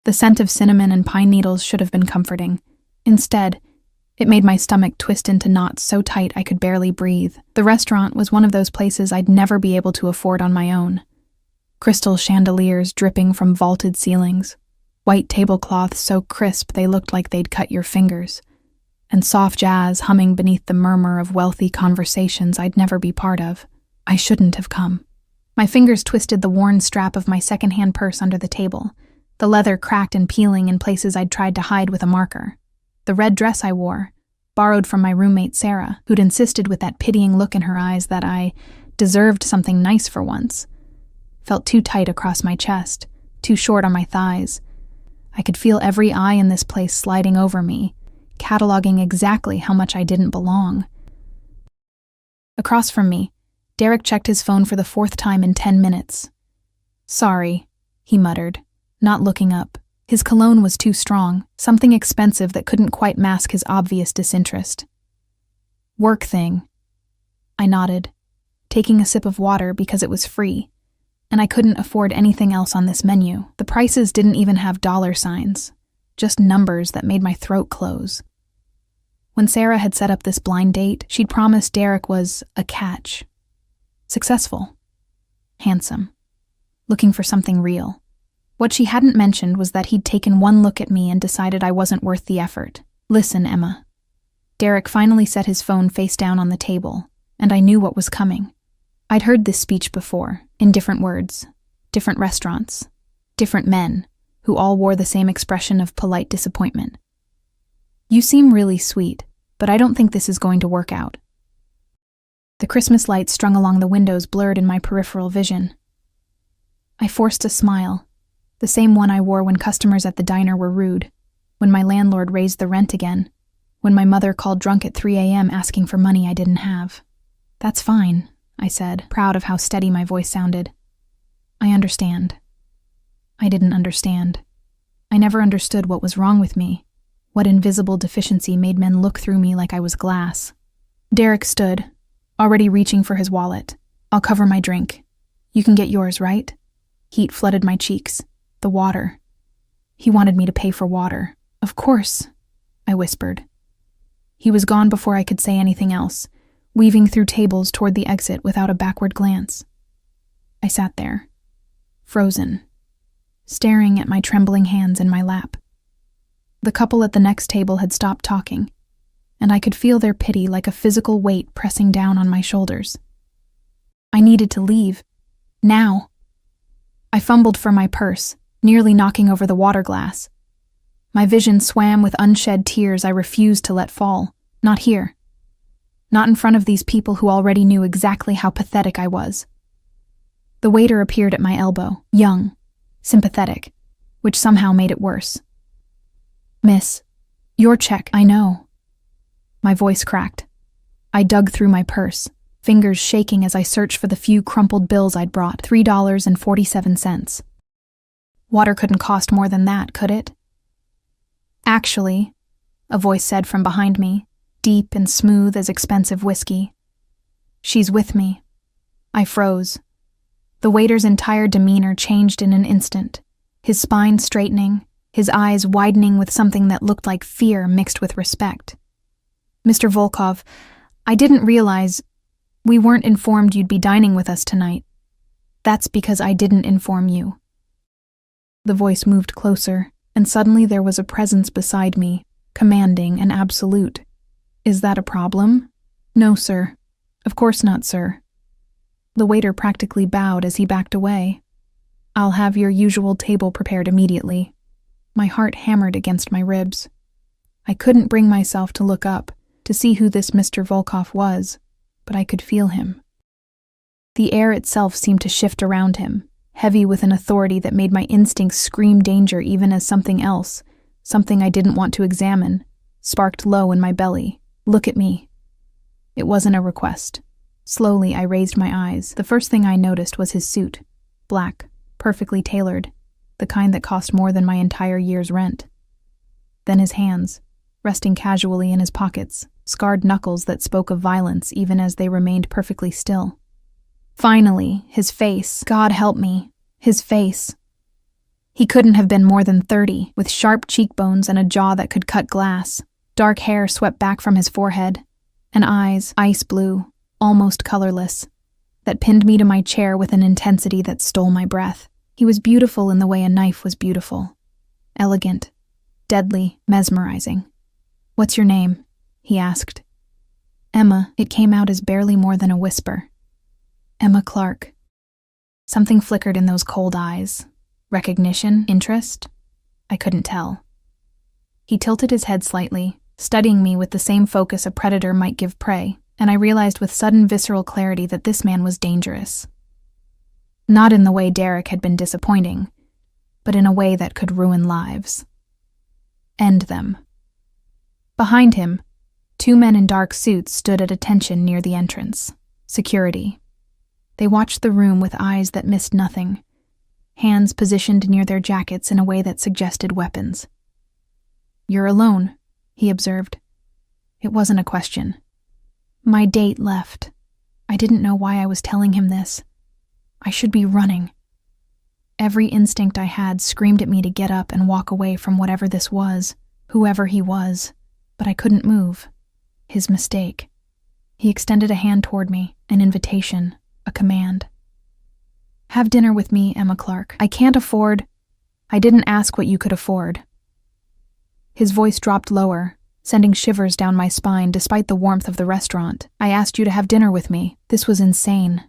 The scent of cinnamon and pine needles should have been comforting. Instead, it made my stomach twist into knots so tight I could barely breathe. The restaurant was one of those places I'd never be able to afford on my own. Crystal chandeliers dripping from vaulted ceilings, white tablecloths so crisp they looked like they'd cut your fingers, and soft jazz humming beneath the murmur of wealthy conversations I'd never be part of. I shouldn't have come. My fingers twisted the worn strap of my secondhand purse under the table, the leather cracked and peeling in places I'd tried to hide with a marker. The red dress I wore, borrowed from my roommate Sarah, who'd insisted with that pitying look in her eyes that I deserved something nice for once, felt too tight across my chest, too short on my thighs. I could feel every eye in this place sliding over me, cataloging exactly how much I didn't belong. Across from me, Derek checked his phone for the 4th time in 10 minutes. "Sorry," he muttered, not looking up. His cologne was too strong, something expensive that couldn't quite mask his obvious disinterest. "Work thing." I nodded, taking a sip of water because it was free, and I couldn't afford anything else on this menu. The prices didn't even have dollar signs, just numbers that made my throat close. When Sarah had set up this blind date, she'd promised Derek was a catch. Successful. Handsome. Looking for something real. What she hadn't mentioned was that he'd taken one look at me and decided I wasn't worth the effort. "Listen, Emma." Derek finally set his phone face down on the table, and I knew what was coming. I'd heard this speech before, in different words, different restaurants, different men, who all wore the same expression of polite disappointment. "You seem really sweet, but I don't think this is going to work out." The Christmas lights strung along the windows blurred in my peripheral vision. I forced a smile, the same one I wore when customers at the diner were rude, when my landlord raised the rent again, when my mother called drunk at 3 a.m. asking for money I didn't have. "That's fine," I said, proud of how steady my voice sounded. "I understand." I didn't understand. I never understood what was wrong with me, what invisible deficiency made men look through me like I was glass. Derek stood, already reaching for his wallet. "I'll cover my drink. You can get yours, right?" Heat flooded my cheeks. The water. He wanted me to pay for water. "Of course," I whispered. He was gone before I could say anything else, weaving through tables toward the exit without a backward glance. I sat there, frozen, staring at my trembling hands in my lap. The couple at the next table had stopped talking, and I could feel their pity like a physical weight pressing down on my shoulders. I needed to leave. Now. I fumbled for my purse, nearly knocking over the water glass. My vision swam with unshed tears I refused to let fall. Not here. Not in front of these people who already knew exactly how pathetic I was. The waiter appeared at my elbow, young, sympathetic, which somehow made it worse. "Miss, your check." "I know." My voice cracked. I dug through my purse, fingers shaking as I searched for the few crumpled bills I'd brought, $3.47. Water couldn't cost more than that, could it? "Actually," a voice said from behind me, deep and smooth as expensive whiskey. "She's with me." I froze. The waiter's entire demeanor changed in an instant, his spine straightening, his eyes widening with something that looked like fear mixed with respect. "Mr. Volkov, I didn't realize we weren't informed you'd be dining with us tonight. That's because I didn't inform you." The voice moved closer, and suddenly there was a presence beside me, commanding and absolute. "Is that a problem?" "No, sir. Of course not, sir." The waiter practically bowed as he backed away. "I'll have your usual table prepared immediately." My heart hammered against my ribs. I couldn't bring myself to look up, to see who this Mr. Volkov was, but I could feel him. The air itself seemed to shift around him, heavy with an authority that made my instincts scream danger even as something else, something I didn't want to examine, sparked low in my belly. "Look at me." It wasn't a request. Slowly, I raised my eyes. The first thing I noticed was his suit. Black, perfectly tailored, the kind that cost more than my entire year's rent. Then his hands, resting casually in his pockets, scarred knuckles that spoke of violence even as they remained perfectly still. Finally, his face. God help me, his face. He couldn't have been more than 30, with sharp cheekbones and a jaw that could cut glass. Dark hair swept back from his forehead, and eyes, ice blue, almost colorless, that pinned me to my chair with an intensity that stole my breath. He was beautiful in the way a knife was beautiful. Elegant, deadly, mesmerizing. "What's your name?" he asked. "Emma," it came out as barely more than a whisper. "Emma Clark." Something flickered in those cold eyes. Recognition? Interest? I couldn't tell. He tilted his head slightly, studying me with the same focus a predator might give prey, and I realized with sudden visceral clarity that this man was dangerous. Not in the way Derek had been disappointing, but in a way that could ruin lives. End them. Behind him, 2 men in dark suits stood at attention near the entrance. Security. They watched the room with eyes that missed nothing, hands positioned near their jackets in a way that suggested weapons. "You're alone," he observed. It wasn't a question. My date left. I didn't know why I was telling him this. I should be running. Every instinct I had screamed at me to get up and walk away from whatever this was, whoever he was, but I couldn't move. His mistake. He extended a hand toward me, an invitation, a command. "Have dinner with me, Emma Clark. I can't afford—" "I didn't ask what you could afford." His voice dropped lower, sending shivers down my spine despite the warmth of the restaurant. "I asked you to have dinner with me. This was insane.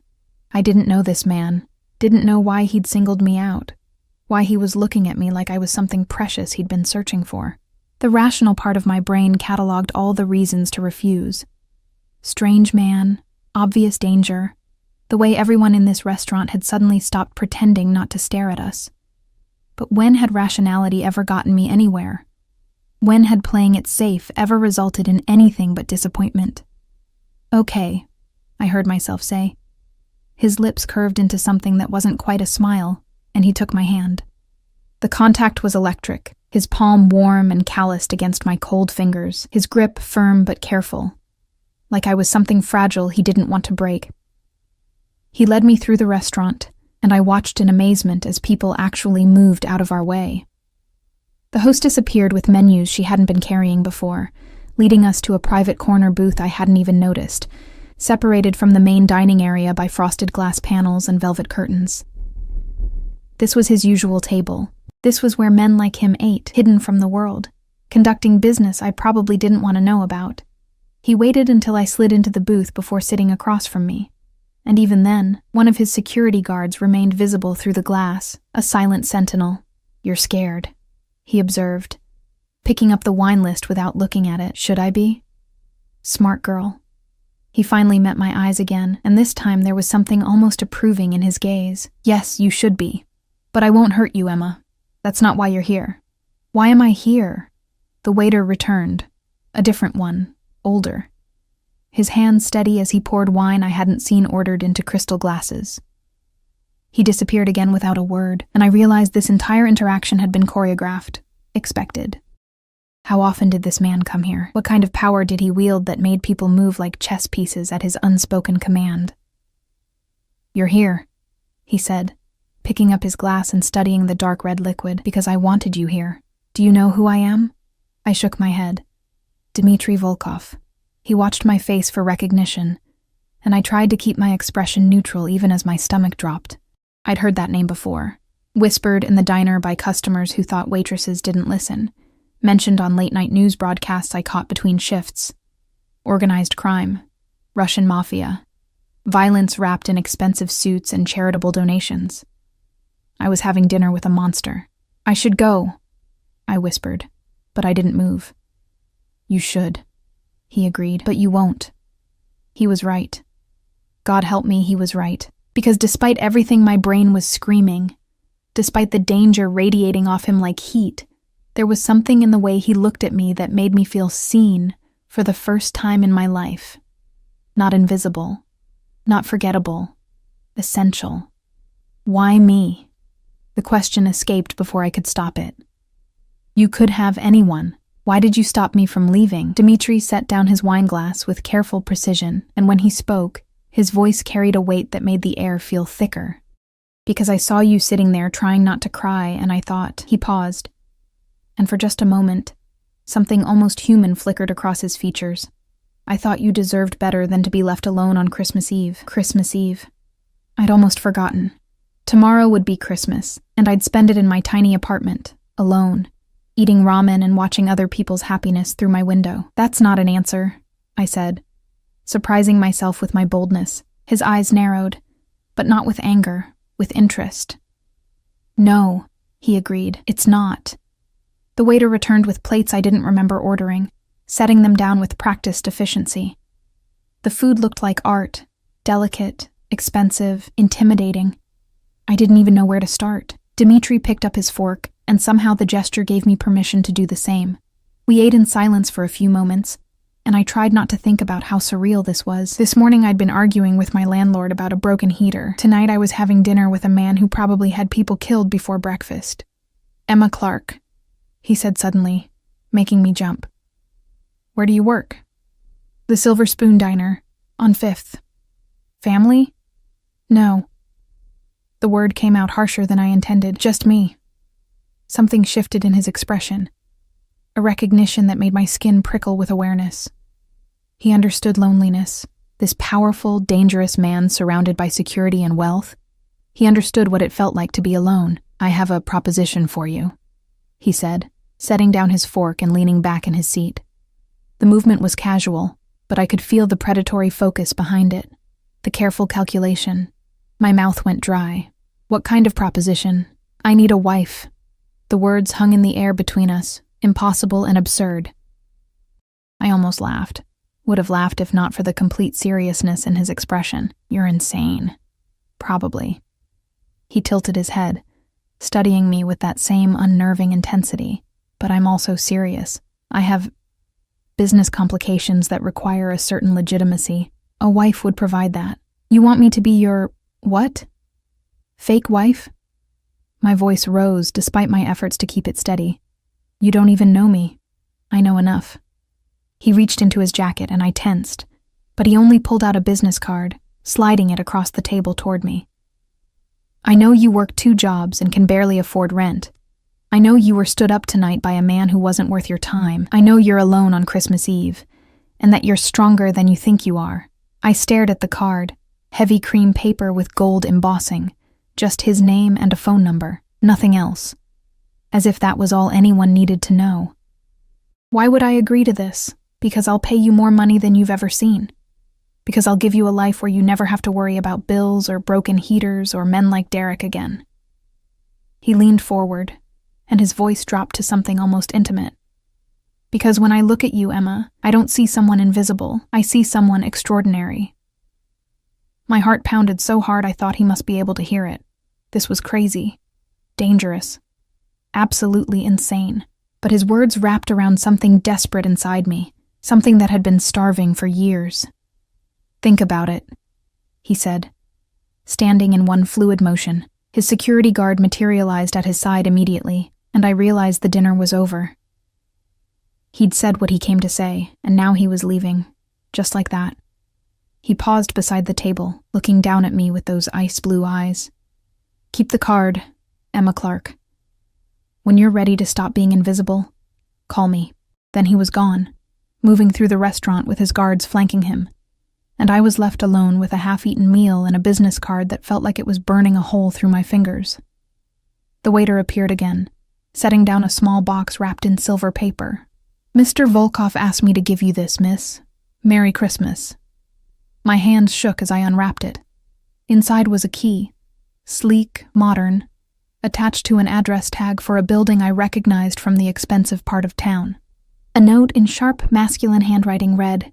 I didn't know this man, didn't know why he'd singled me out, why he was looking at me like I was something precious he'd been searching for. The rational part of my brain cataloged all the reasons to refuse. Strange man, obvious danger, the way everyone in this restaurant had suddenly stopped pretending not to stare at us. But when had rationality ever gotten me anywhere? When had playing it safe ever resulted in anything but disappointment? "Okay," I heard myself say. His lips curved into something that wasn't quite a smile, and he took my hand. The contact was electric, his palm warm and calloused against my cold fingers, his grip firm but careful, like I was something fragile he didn't want to break. He led me through the restaurant, and I watched in amazement as people actually moved out of our way. The hostess appeared with menus she hadn't been carrying before, leading us to a private corner booth I hadn't even noticed, separated from the main dining area by frosted glass panels and velvet curtains. This was his usual table. This was where men like him ate, hidden from the world, conducting business I probably didn't want to know about. He waited until I slid into the booth before sitting across from me. And even then, one of his security guards remained visible through the glass, a silent sentinel. "You're scared," he observed, picking up the wine list without looking at it. "Should I be?" "Smart girl." He finally met my eyes again, and this time there was something almost approving in his gaze. "Yes, you should be. But I won't hurt you, Emma. That's not why you're here." "Why am I here?" The waiter returned. A different one, older. His hand steady as he poured wine I hadn't seen ordered into crystal glasses. He disappeared again without a word, and I realized this entire interaction had been choreographed, expected. How often did this man come here? What kind of power did he wield that made people move like chess pieces at his unspoken command? "You're here," he said, picking up his glass and studying the dark red liquid, "because I wanted you here. Do you know who I am?" I shook my head. "Dmitry Volkov." He watched my face for recognition, and I tried to keep my expression neutral even as my stomach dropped. I'd heard that name before, whispered in the diner by customers who thought waitresses didn't listen, mentioned on late-night news broadcasts I caught between shifts. Organized crime, Russian Mafia, violence wrapped in expensive suits and charitable donations. I was having dinner with a monster. "I should go," I whispered, but I didn't move. "You should," he agreed, "but you won't." He was right. God help me, he was right. Because despite everything my brain was screaming, despite the danger radiating off him like heat, there was something in the way he looked at me that made me feel seen for the first time in my life. Not invisible, not forgettable, essential. Why me? The question escaped before I could stop it. "You could have anyone. Why did you stop me from leaving?" Dmitry set down his wineglass with careful precision, and when he spoke, his voice carried a weight that made the air feel thicker. Because I saw you sitting there trying not to cry, and I thought—" He paused, and for just a moment, something almost human flickered across his features. "I thought you deserved better than to be left alone on Christmas Eve." Christmas Eve. I'd almost forgotten. Tomorrow would be Christmas, and I'd spend it in my tiny apartment, alone, eating ramen and watching other people's happiness through my window. "That's not an answer," I said, surprising myself with my boldness. His eyes narrowed, but not with anger, with interest. "No," he agreed, "it's not." The waiter returned with plates I didn't remember ordering, setting them down with practiced efficiency. The food looked like art, delicate, expensive, intimidating. I didn't even know where to start. Dimitri picked up his fork, and somehow the gesture gave me permission to do the same. We ate in silence for a few moments, and I tried not to think about how surreal this was. This morning I'd been arguing with my landlord about a broken heater. Tonight I was having dinner with a man who probably had people killed before breakfast. "Emma Clark," he said suddenly, making me jump. "Where do you work?" "The Silver Spoon Diner, on 5th. "Family?" "No." The word came out harsher than I intended. "Just me." Something shifted in his expression, a recognition that made my skin prickle with awareness. He understood loneliness, this powerful, dangerous man surrounded by security and wealth. He understood what it felt like to be alone. "I have a proposition for you," he said, setting down his fork and leaning back in his seat. The movement was casual, but I could feel the predatory focus behind it, the careful calculation. My mouth went dry. "What kind of proposition?" "I need a wife." The words hung in the air between us, impossible and absurd. I almost laughed. Would have laughed if not for the complete seriousness in his expression. "You're insane." "Probably." He tilted his head, studying me with that same unnerving intensity. "But I'm also serious. I have business complications that require a certain legitimacy. A wife would provide that." "You want me to be your— what? Fake wife?" My voice rose despite my efforts to keep it steady. "You don't even know me." "I know enough." He reached into his jacket and I tensed, but he only pulled out a business card, sliding it across the table toward me. "I know you work 2 jobs and can barely afford rent. I know you were stood up tonight by a man who wasn't worth your time. I know you're alone on Christmas Eve, and that you're stronger than you think you are." I stared at the card, heavy cream paper with gold embossing, just his name and a phone number, nothing else. As if that was all anyone needed to know. "Why would I agree to this? Because I'll pay you more money than you've ever seen. Because I'll give you a life where you never have to worry about bills or broken heaters or men like Derek again." He leaned forward, and his voice dropped to something almost intimate. "Because when I look at you, Emma, I don't see someone invisible. I see someone extraordinary." My heart pounded so hard I thought he must be able to hear it. This was crazy, dangerous, absolutely insane. But his words wrapped around something desperate inside me, something that had been starving for years. "Think about it," he said, standing in one fluid motion. His security guard materialized at his side immediately, and I realized the dinner was over. He'd said what he came to say, and now he was leaving, just like that. He paused beside the table, looking down at me with those ice-blue eyes. "Keep the card, Emma Clark. When you're ready to stop being invisible, call me." Then he was gone, moving through the restaurant with his guards flanking him, and I was left alone with a half-eaten meal and a business card that felt like it was burning a hole through my fingers. The waiter appeared again, setting down a small box wrapped in silver paper. "Mr. Volkov asked me to give you this, miss. Merry Christmas." My hands shook as I unwrapped it. Inside was a key, sleek, modern, attached to an address tag for a building I recognized from the expensive part of town. A note in sharp, masculine handwriting read,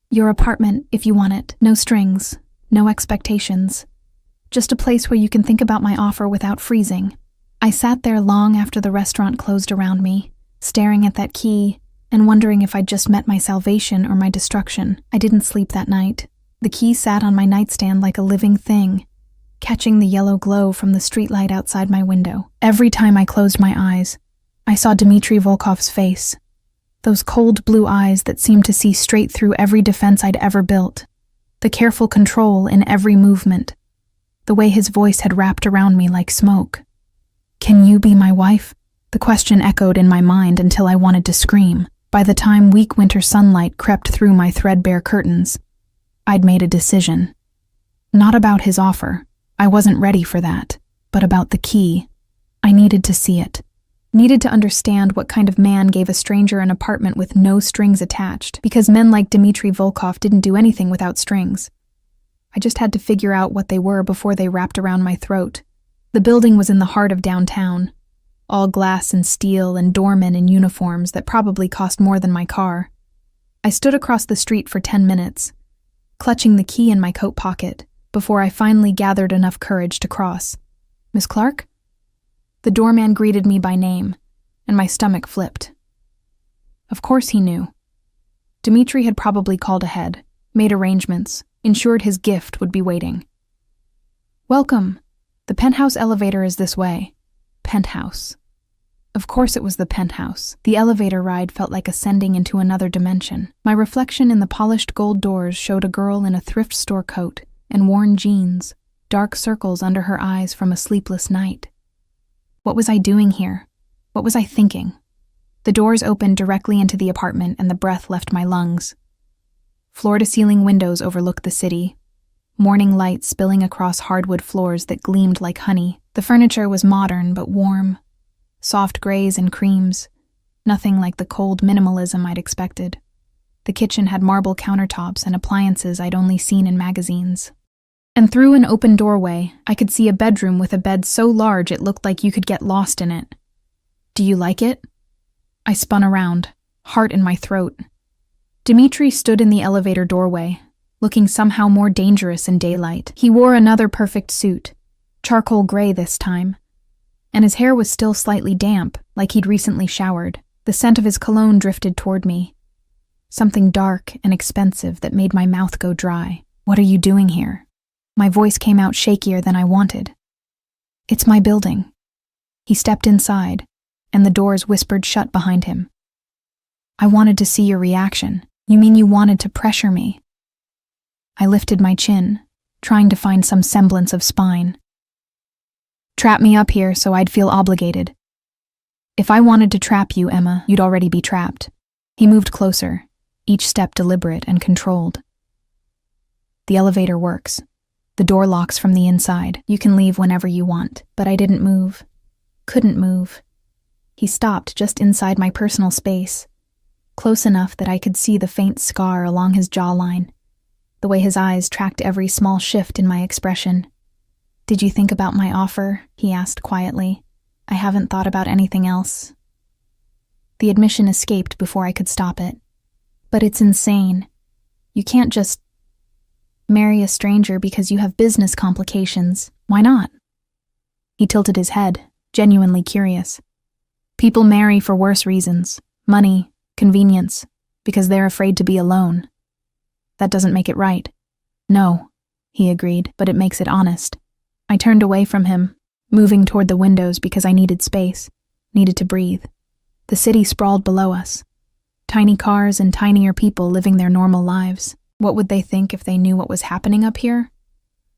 "Your apartment, if you want it. No strings, no expectations. Just a place where you can think about my offer without freezing." I sat there long after the restaurant closed around me, staring at that key and wondering if I'd just met my salvation or my destruction. I didn't sleep that night. The key sat on my nightstand like a living thing, catching the yellow glow from the streetlight outside my window. Every time I closed my eyes, I saw Dmitri Volkov's face. Those cold blue eyes that seemed to see straight through every defense I'd ever built. The careful control in every movement. the way his voice had wrapped around me like smoke. "Can you be my wife?" The question echoed in my mind until I wanted to scream. By the time weak winter sunlight crept through my threadbare curtains, I'd made a decision. Not about his offer. I wasn't ready for that. But about the key. I needed to see it. Needed to understand what kind of man gave a stranger an apartment with no strings attached, because men like Dmitry Volkov didn't do anything without strings. I just had to figure out what they were before they wrapped around my throat. The building was in the heart of downtown, all glass and steel and doormen in uniforms that probably cost more than my car. I stood across the street for 10 minutes, clutching the key in my coat pocket, before I finally gathered enough courage to cross. "Miss Clark?" The doorman greeted me by name, and my stomach flipped. Of course he knew. Dmitry had probably called ahead, made arrangements, ensured his gift would be waiting. "Welcome. The penthouse elevator is this way." Penthouse. Of course it was the penthouse. The elevator ride felt like ascending into another dimension. My reflection in the polished gold doors showed a girl in a thrift store coat and worn jeans, dark circles under her eyes from a sleepless night. What was I doing here? What was I thinking? The doors opened directly into the apartment and the breath left my lungs. Floor-to-ceiling windows overlooked the city, morning light spilling across hardwood floors that gleamed like honey. The furniture was modern but warm, soft grays and creams, nothing like the cold minimalism I'd expected. The kitchen had marble countertops and appliances I'd only seen in magazines. And through an open doorway, I could see a bedroom with a bed so large it looked like you could get lost in it. "Do you like it?" I spun around, heart in my throat. Dmitry stood in the elevator doorway, looking somehow more dangerous in daylight. He wore another perfect suit, charcoal gray this time, and his hair was still slightly damp, like he'd recently showered. The scent of his cologne drifted toward me, something dark and expensive that made my mouth go dry. "What are you doing here?" My voice came out shakier than I wanted. "It's my building." He stepped inside, and the doors whispered shut behind him. "I wanted to see your reaction." "You mean you wanted to pressure me?" I lifted my chin, trying to find some semblance of spine. "Trap me up here so I'd feel obligated." "If I wanted to trap you, Emma, you'd already be trapped." He moved closer, each step deliberate and controlled. "The elevator works. The door locks from the inside. You can leave whenever you want." But I didn't move. Couldn't move. He stopped just inside my personal space, close enough that I could see the faint scar along his jawline, the way his eyes tracked every small shift in my expression. "Did you think about my offer?" he asked quietly. "I haven't thought about anything else." The admission escaped before I could stop it. "But it's insane. You can't just marry a stranger because you have business complications. Why not?" He tilted his head, genuinely curious. "People marry for worse reasons. Money, convenience, because they're afraid to be alone. That doesn't make it right." "No," he agreed, "but it makes it honest." I turned away from him, moving toward the windows because I needed space, needed to breathe. The city sprawled below us. Tiny cars and tinier people living their normal lives. What would they think if they knew what was happening up here?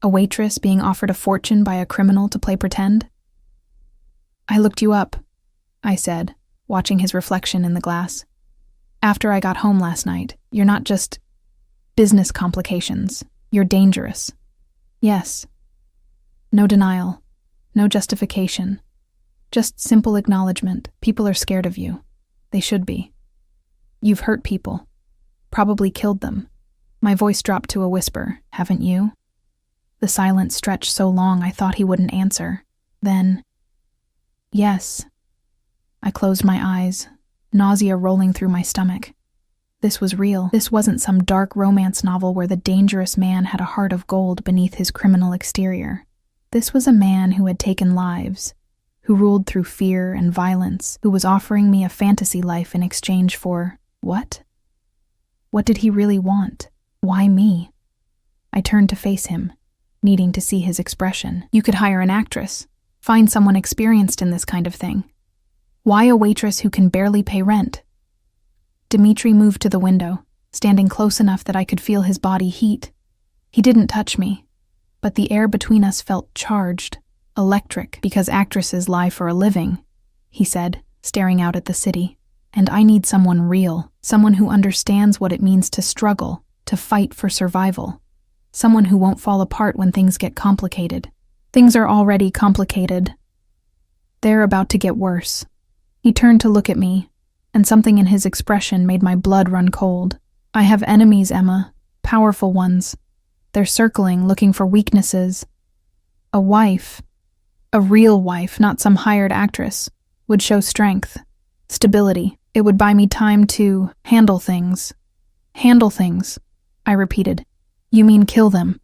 A waitress being offered a fortune by a criminal to play pretend? "I looked you up," I said, watching his reflection in the glass. "After I got home last night, you're not just business complications. You're dangerous." "Yes." No denial, no justification, just simple acknowledgement. People are scared of you. They should be. You've hurt people, probably killed them. My voice dropped to a whisper. "Haven't you?" The silence stretched so long I thought he wouldn't answer. Then, "Yes." I closed my eyes, nausea rolling through my stomach. This was real. This wasn't some dark romance novel where the dangerous man had a heart of gold beneath his criminal exterior. This was a man who had taken lives, who ruled through fear and violence, who was offering me a fantasy life in exchange for what? What did he really want? Why me? I turned to face him, needing to see his expression. "You could hire an actress, find someone experienced in this kind of thing. Why a waitress who can barely pay rent?" Dmitry moved to the window, standing close enough that I could feel his body heat. He didn't touch me. but the air between us felt charged, electric, because actresses lie for a living, he said, staring out at the city. And I need someone real, someone who understands what it means to struggle, to fight for survival. Someone who won't fall apart when things get complicated. Things are already complicated. They're about to get worse. He turned to look at me, and something in his expression made my blood run cold. I have enemies, Emma, powerful ones. They're circling, looking for weaknesses. A wife, a real wife, not some hired actress, would show strength, stability. It would buy me time to handle things. Handle things, I repeated. You mean kill them?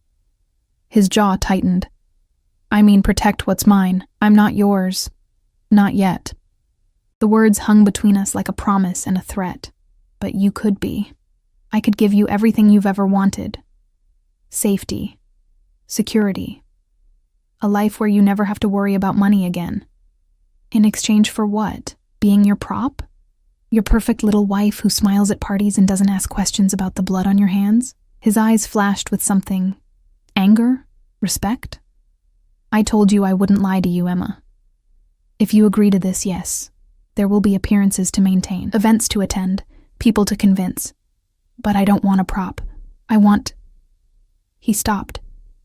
His jaw tightened. I mean protect what's mine. I'm not yours. Not yet. The words hung between us like a promise and a threat. But you could be. I could give you everything you've ever wanted. Safety. Security. A life where you never have to worry about money again. In exchange for what? Being your prop? Your perfect little wife who smiles at parties and doesn't ask questions about the blood on your hands? His eyes flashed with something. Anger? Respect? I told you I wouldn't lie to you, Emma. If you agree to this, yes. There will be appearances to maintain, events to attend, people to convince. But I don't want a prop. I want... He stopped,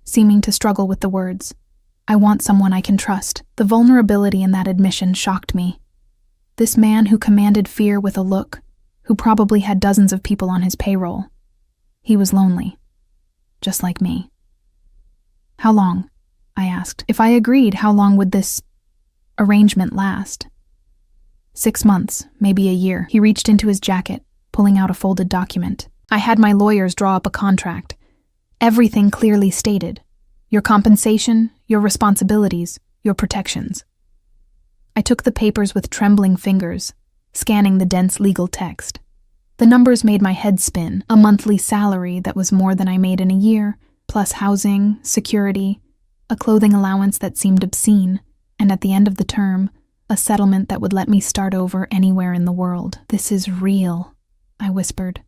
seeming to struggle with the words. I want someone I can trust. The vulnerability in that admission shocked me. This man who commanded fear with a look, who probably had dozens of people on his payroll. He was lonely. Just like me. How long? I asked. If I agreed, how long would this arrangement last? 6 months, maybe a year. He reached into his jacket, pulling out a folded document. I had my lawyers draw up a contract. Everything clearly stated. Your compensation, your responsibilities, your protections. I took the papers with trembling fingers, scanning the dense legal text. The numbers made my head spin. A monthly salary that was more than I made in a year, plus housing, security, a clothing allowance that seemed obscene, and at the end of the term, a settlement that would let me start over anywhere in the world. This is real, I whispered.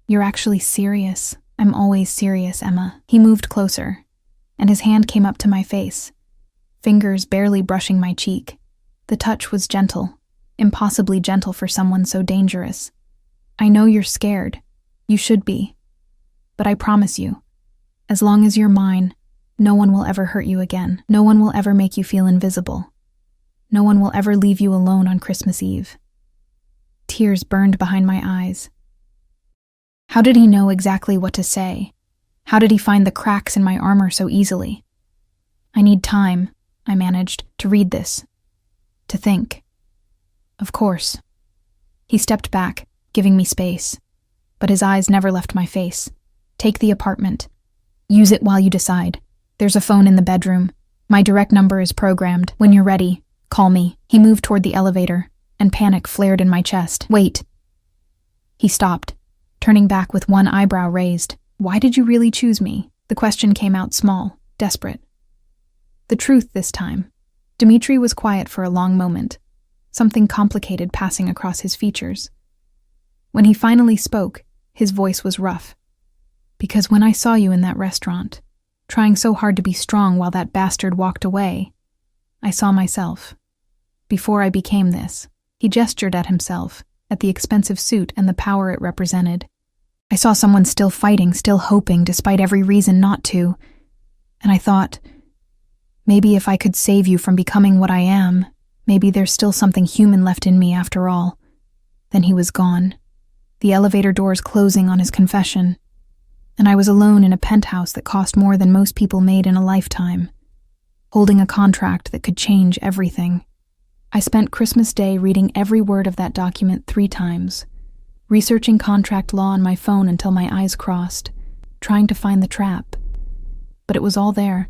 You're actually serious. I'm always serious, Emma. He moved closer, and his hand came up to my face, fingers barely brushing my cheek. The touch was gentle, impossibly gentle for someone so dangerous. I know you're scared. You should be. But I promise you, as long as you're mine, no one will ever hurt you again. No one will ever make you feel invisible. No one will ever leave you alone on Christmas Eve. Tears burned behind my eyes. How did he know exactly what to say? How did he find the cracks in my armor so easily? I need time, I managed, to read this. To think. Of course. He stepped back, giving me space. But his eyes never left my face. Take the apartment. Use it while you decide. There's a phone in the bedroom. My direct number is programmed. When you're ready, call me. He moved toward the elevator, and panic flared in my chest. Wait. He stopped, turning back with one eyebrow raised. Why did you really choose me? The question came out small, desperate. The truth this time. Dmitri was quiet for a long moment, something complicated passing across his features. When he finally spoke, his voice was rough. Because when I saw you in that restaurant, trying so hard to be strong while that bastard walked away, I saw myself. Before I became this, he gestured at himself, at the expensive suit and the power it represented. I saw someone still fighting, still hoping, despite every reason not to. And I thought, maybe if I could save you from becoming what I am, maybe there's still something human left in me after all. Then he was gone, the elevator doors closing on his confession, and I was alone in a penthouse that cost more than most people made in a lifetime, holding a contract that could change everything. I spent Christmas Day reading every word of that document 3 times, researching contract law on my phone until my eyes crossed, trying to find the trap. But it was all there,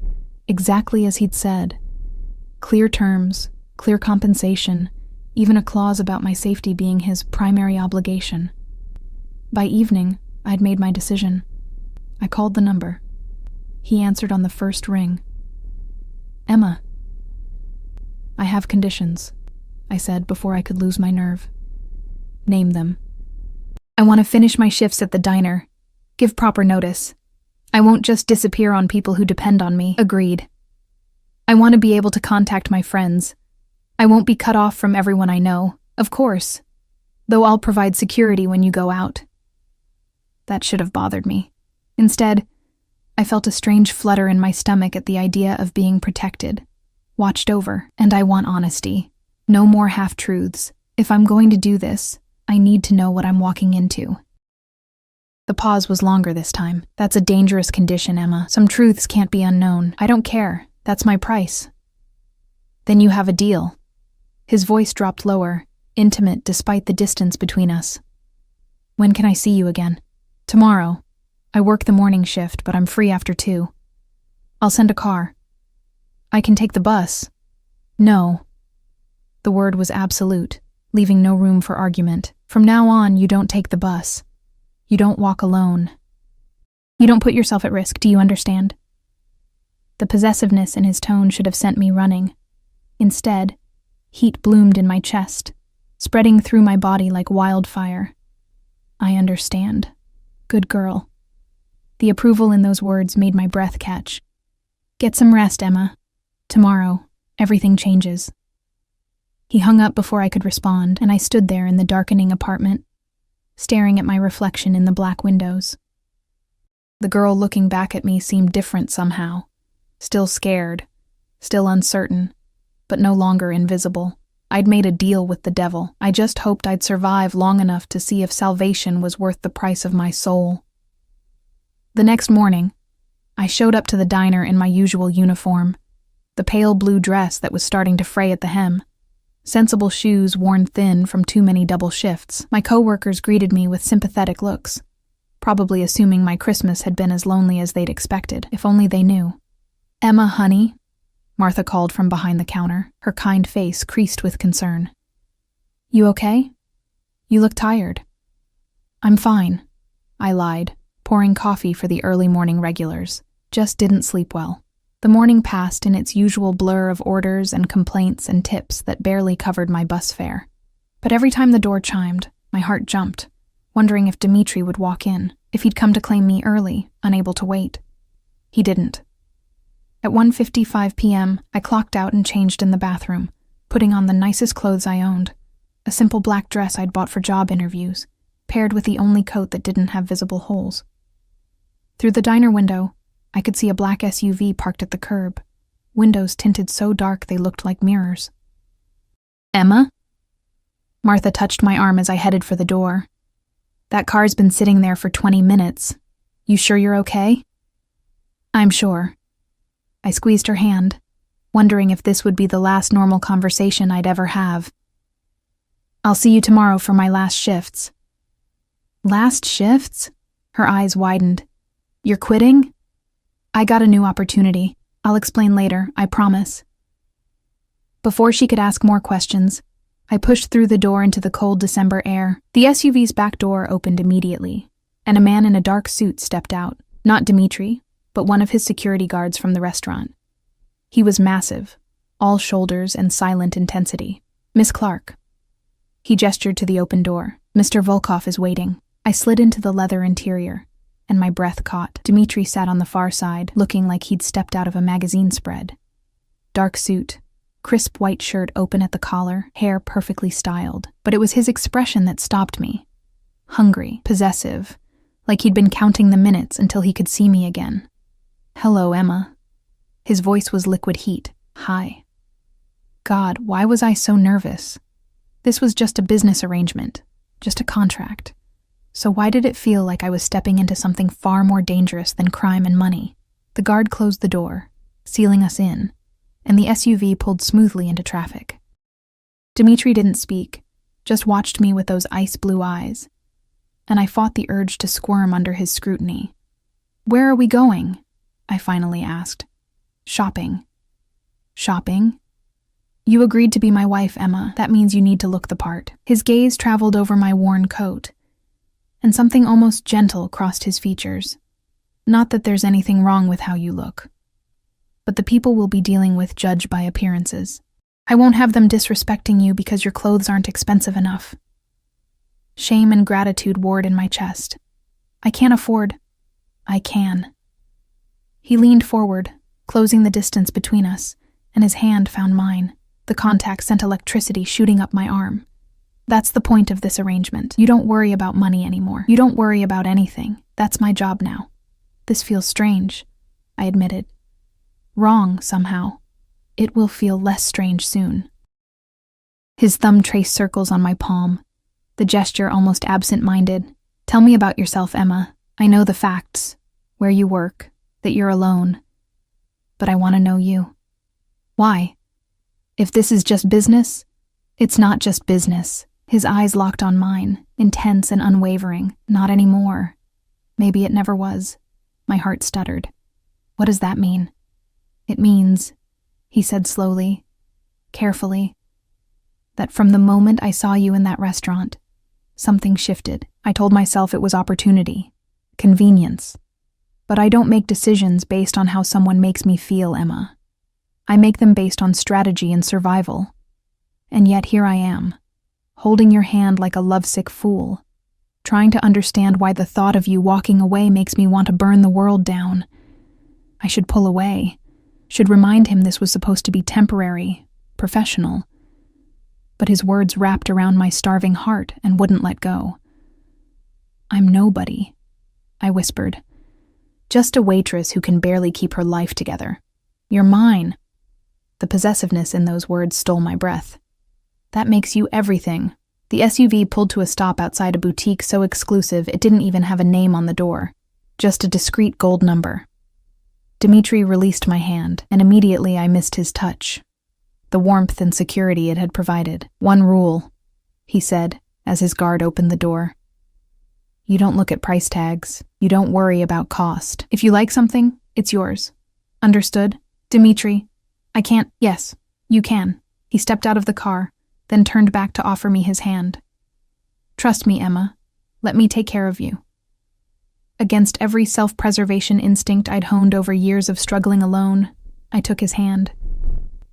exactly as he'd said. Clear terms, clear compensation, even a clause about my safety being his primary obligation. By evening, I'd made my decision. I called the number. He answered on the first ring. Emma. I have conditions, I said before I could lose my nerve. Name them. I want to finish my shifts at the diner, give proper notice, I won't just disappear on people who depend on me. Agreed. I want to be able to contact my friends. I won't be cut off from everyone I know, of course, though I'll provide security when you go out. That should have bothered me. Instead, I felt a strange flutter in my stomach at the idea of being protected, watched over, and I want honesty. No more half-truths. If I'm going to do this, I need to know what I'm walking into. The pause was longer this time. That's a dangerous condition, Emma. Some truths can't be unknown. I don't care. That's my price. Then you have a deal. His voice dropped lower, intimate despite the distance between us. When can I see you again? Tomorrow. I work the morning shift, but I'm free after 2. I'll send a car. I can take the bus. No. The word was absolute, leaving no room for argument. From now on, you don't take the bus. You don't walk alone. You don't put yourself at risk, do you understand? The possessiveness in his tone should have sent me running. Instead, heat bloomed in my chest, spreading through my body like wildfire. I understand. Good girl. The approval in those words made my breath catch. Get some rest, Emma. Tomorrow, everything changes. He hung up before I could respond, and I stood there in the darkening apartment, staring at my reflection in the black windows. The girl looking back at me seemed different somehow, still scared, still uncertain, but no longer invisible. I'd made a deal with the devil. I just hoped I'd survive long enough to see if salvation was worth the price of my soul. The next morning, I showed up to the diner in my usual uniform, the pale blue dress that was starting to fray at the hem, sensible shoes worn thin from too many double shifts. My coworkers greeted me with sympathetic looks, probably assuming my Christmas had been as lonely as they'd expected, if only they knew. Emma, honey, Martha called from behind the counter, her kind face creased with concern. You okay? You look tired. I'm fine, I lied, pouring coffee for the early morning regulars. Just didn't sleep well. The morning passed in its usual blur of orders and complaints and tips that barely covered my bus fare. But every time the door chimed, my heart jumped, wondering if Dimitri would walk in, if he'd come to claim me early, unable to wait. He didn't. At 1:55 p.m., I clocked out and changed in the bathroom, putting on the nicest clothes I owned, a simple black dress I'd bought for job interviews, paired with the only coat that didn't have visible holes. Through the diner window, I could see a black SUV parked at the curb, windows tinted so dark they looked like mirrors. Emma? Martha touched my arm as I headed for the door. That car's been sitting there for 20 minutes. You sure you're okay? I'm sure. I squeezed her hand, wondering if this would be the last normal conversation I'd ever have. I'll see you tomorrow for my last shifts. Last shifts? Her eyes widened. You're quitting? I got a new opportunity. I'll explain later, I promise. Before she could ask more questions, I pushed through the door into the cold December air. The SUV's back door opened immediately, and a man in a dark suit stepped out. Not Dimitri, but one of his security guards from the restaurant. He was massive, all shoulders and silent intensity. Miss Clark. He gestured to the open door. Mr. Volkov is waiting. I slid into the leather interior, and my breath caught. Dimitri sat on the far side, looking like he'd stepped out of a magazine spread. Dark suit, crisp white shirt open at the collar, hair perfectly styled. But it was his expression that stopped me. Hungry, possessive, like he'd been counting the minutes until he could see me again. Hello, Emma. His voice was liquid heat, high. God, why was I so nervous? This was just a business arrangement, just a contract. So why did it feel like I was stepping into something far more dangerous than crime and money? The guard closed the door, sealing us in, and the SUV pulled smoothly into traffic. Dimitri didn't speak, just watched me with those ice-blue eyes, and I fought the urge to squirm under his scrutiny. Where are we going? I finally asked. Shopping. Shopping? You agreed to be my wife, Emma. That means you need to look the part. His gaze traveled over my worn coat, and something almost gentle crossed his features. Not that there's anything wrong with how you look, but the people we'll be dealing with judge by appearances. I won't have them disrespecting you because your clothes aren't expensive enough. Shame and gratitude warred in my chest. I can't afford. I can. He leaned forward, closing the distance between us, and his hand found mine. The contact sent electricity shooting up my arm. That's the point of this arrangement. You don't worry about money anymore. You don't worry about anything. That's my job now. This feels strange, I admitted. Wrong, somehow. It will feel less strange soon. His thumb traced circles on my palm, the gesture almost absent-minded. Tell me about yourself, Emma. I know the facts, where you work, that you're alone. But I want to know you. Why? If this is just business, it's not just business. His eyes locked on mine, intense and unwavering. Not anymore. Maybe it never was. My heart stuttered. What does that mean? It means, he said slowly, carefully, that from the moment I saw you in that restaurant, something shifted. I told myself it was opportunity, convenience. But I don't make decisions based on how someone makes me feel, Emma. I make them based on strategy and survival. And yet here I am, holding your hand like a lovesick fool, trying to understand why the thought of you walking away makes me want to burn the world down. I should pull away, should remind him this was supposed to be temporary, professional. But his words wrapped around my starving heart and wouldn't let go. I'm nobody, I whispered. Just a waitress who can barely keep her life together. You're mine. The possessiveness in those words stole my breath. That makes you everything. The SUV pulled to a stop outside a boutique so exclusive it didn't even have a name on the door, just a discreet gold number. Dmitri released my hand, and immediately I missed his touch. The warmth and security it had provided. One rule, he said, as his guard opened the door. You don't look at price tags. You don't worry about cost. If you like something, it's yours. Understood? Dmitri, I can't. Yes, you can. He stepped out of the car, then turned back to offer me his hand. Trust me, Emma. Let me take care of you. Against every self-preservation instinct I'd honed over years of struggling alone, I took his hand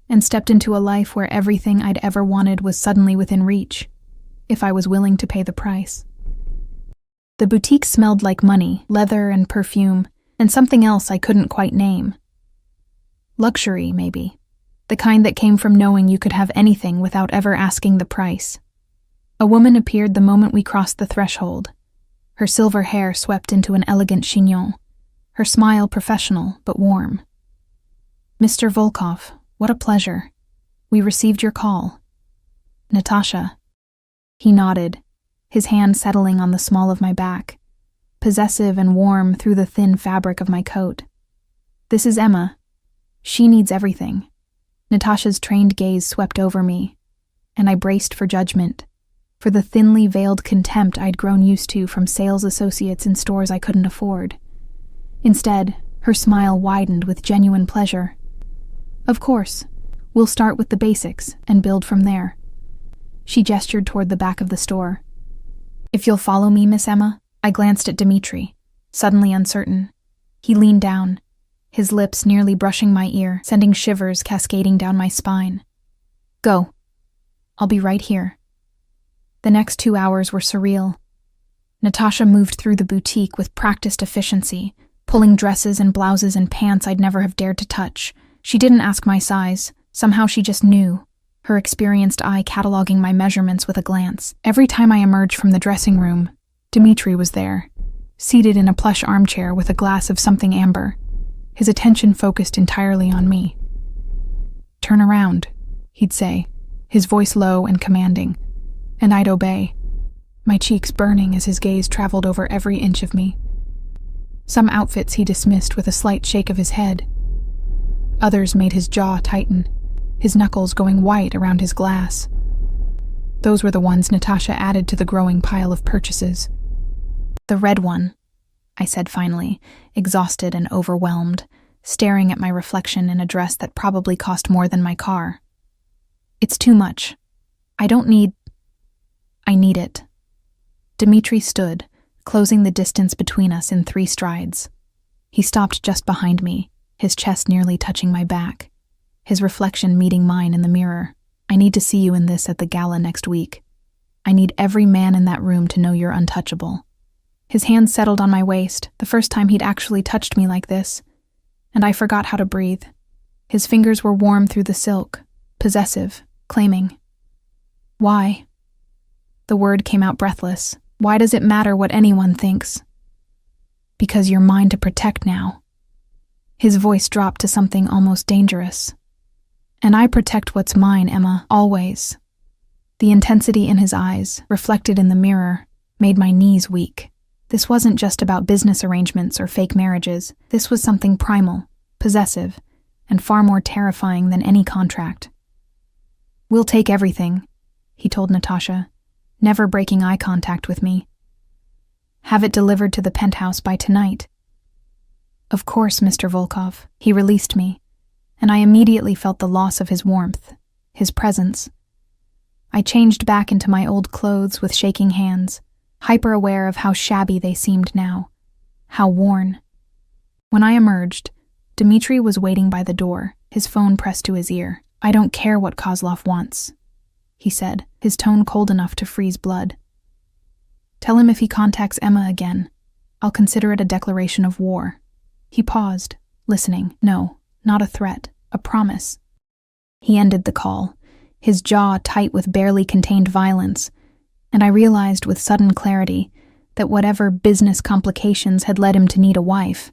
and stepped into a life where everything I'd ever wanted was suddenly within reach, if I was willing to pay the price. The boutique smelled like money, leather and perfume, and something else I couldn't quite name. Luxury, maybe. The kind that came from knowing you could have anything without ever asking the price. A woman appeared the moment we crossed the threshold. Her silver hair swept into an elegant chignon, her smile professional but warm. Mr. Volkov, what a pleasure. We received your call. Natasha. He nodded, his hand settling on the small of my back, possessive and warm through the thin fabric of my coat. This is Emma. She needs everything. Natasha's trained gaze swept over me, and I braced for judgment, for the thinly veiled contempt I'd grown used to from sales associates in stores I couldn't afford. Instead, her smile widened with genuine pleasure. Of course, we'll start with the basics and build from there. She gestured toward the back of the store. If you'll follow me, Miss Emma. I glanced at Dmitri, suddenly uncertain. He leaned down, his lips nearly brushing my ear, sending shivers cascading down my spine. Go. I'll be right here. The next 2 hours were surreal. Natasha moved through the boutique with practiced efficiency, pulling dresses and blouses and pants I'd never have dared to touch. She didn't ask my size. Somehow she just knew, her experienced eye cataloging my measurements with a glance. Every time I emerged from the dressing room, Dmitri was there, seated in a plush armchair with a glass of something amber, his attention focused entirely on me. Turn around, he'd say, his voice low and commanding, and I'd obey, my cheeks burning as his gaze traveled over every inch of me. Some outfits he dismissed with a slight shake of his head. Others made his jaw tighten, his knuckles going white around his glass. Those were the ones Natasha added to the growing pile of purchases. The red one, I said finally, exhausted and overwhelmed, staring at my reflection in a dress that probably cost more than my car. It's too much. I need it. Dmitri stood, closing the distance between us in 3 strides. He stopped just behind me, his chest nearly touching my back, his reflection meeting mine in the mirror. I need to see you in this at the gala next week. I need every man in that room to know you're untouchable. His hand settled on my waist, the first time he'd actually touched me like this, and I forgot how to breathe. His fingers were warm through the silk, possessive, claiming. Why? The word came out breathless. Why does it matter what anyone thinks? Because you're mine to protect now. His voice dropped to something almost dangerous. And I protect what's mine, Emma, always. The intensity in his eyes, reflected in the mirror, made my knees weak. This wasn't just about business arrangements or fake marriages. This was something primal, possessive, and far more terrifying than any contract. We'll take everything, he told Natasha, never breaking eye contact with me. Have it delivered to the penthouse by tonight. Of course, Mr. Volkov. He released me, and I immediately felt the loss of his warmth, his presence. I changed back into my old clothes with shaking hands, hyper-aware of how shabby they seemed now, how worn. When I emerged, Dmitri was waiting by the door, his phone pressed to his ear. I don't care what Kozlov wants, he said, his tone cold enough to freeze blood. Tell him if he contacts Emma again, I'll consider it a declaration of war. He paused, listening. No, not a threat, a promise. He ended the call, his jaw tight with barely contained violence, and I realized with sudden clarity that whatever business complications had led him to need a wife,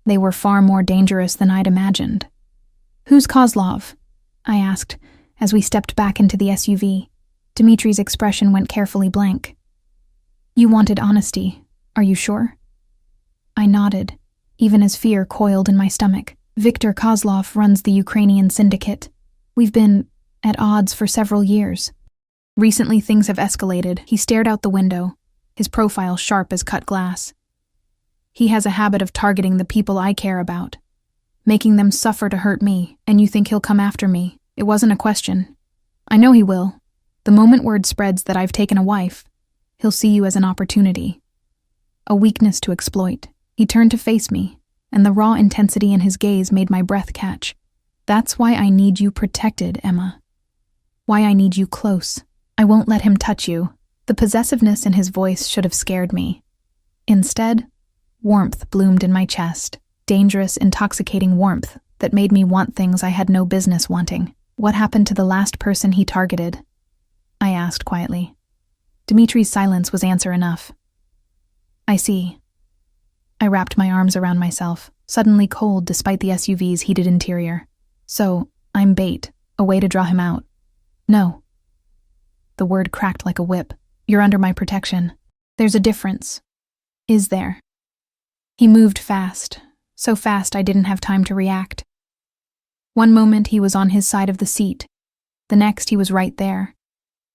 they were far more dangerous than I'd imagined. Who's Kozlov? I asked, as we stepped back into the SUV. Dmitri's expression went carefully blank. You wanted honesty, are you sure? I nodded, even as fear coiled in my stomach. Viktor Kozlov runs the Ukrainian syndicate. We've been at odds for several years. Recently things have escalated. He stared out the window, his profile sharp as cut glass. He has a habit of targeting the people I care about, making them suffer to hurt me, and you think he'll come after me. It wasn't a question. I know he will. The moment word spreads that I've taken a wife, he'll see you as an opportunity, a weakness to exploit. He turned to face me, and the raw intensity in his gaze made my breath catch. That's why I need you protected, Emma. Why I need you close. I won't let him touch you. The possessiveness in his voice should have scared me. Instead, warmth bloomed in my chest, dangerous, intoxicating warmth that made me want things I had no business wanting. What happened to the last person he targeted? I asked quietly. Dmitri's silence was answer enough. I see. I wrapped my arms around myself, suddenly cold despite the SUV's heated interior. So, I'm bait, a way to draw him out. No. The word cracked like a whip. You're under my protection. There's a difference. Is there? He moved fast, so fast I didn't have time to react. One moment he was on his side of the seat. The next he was right there,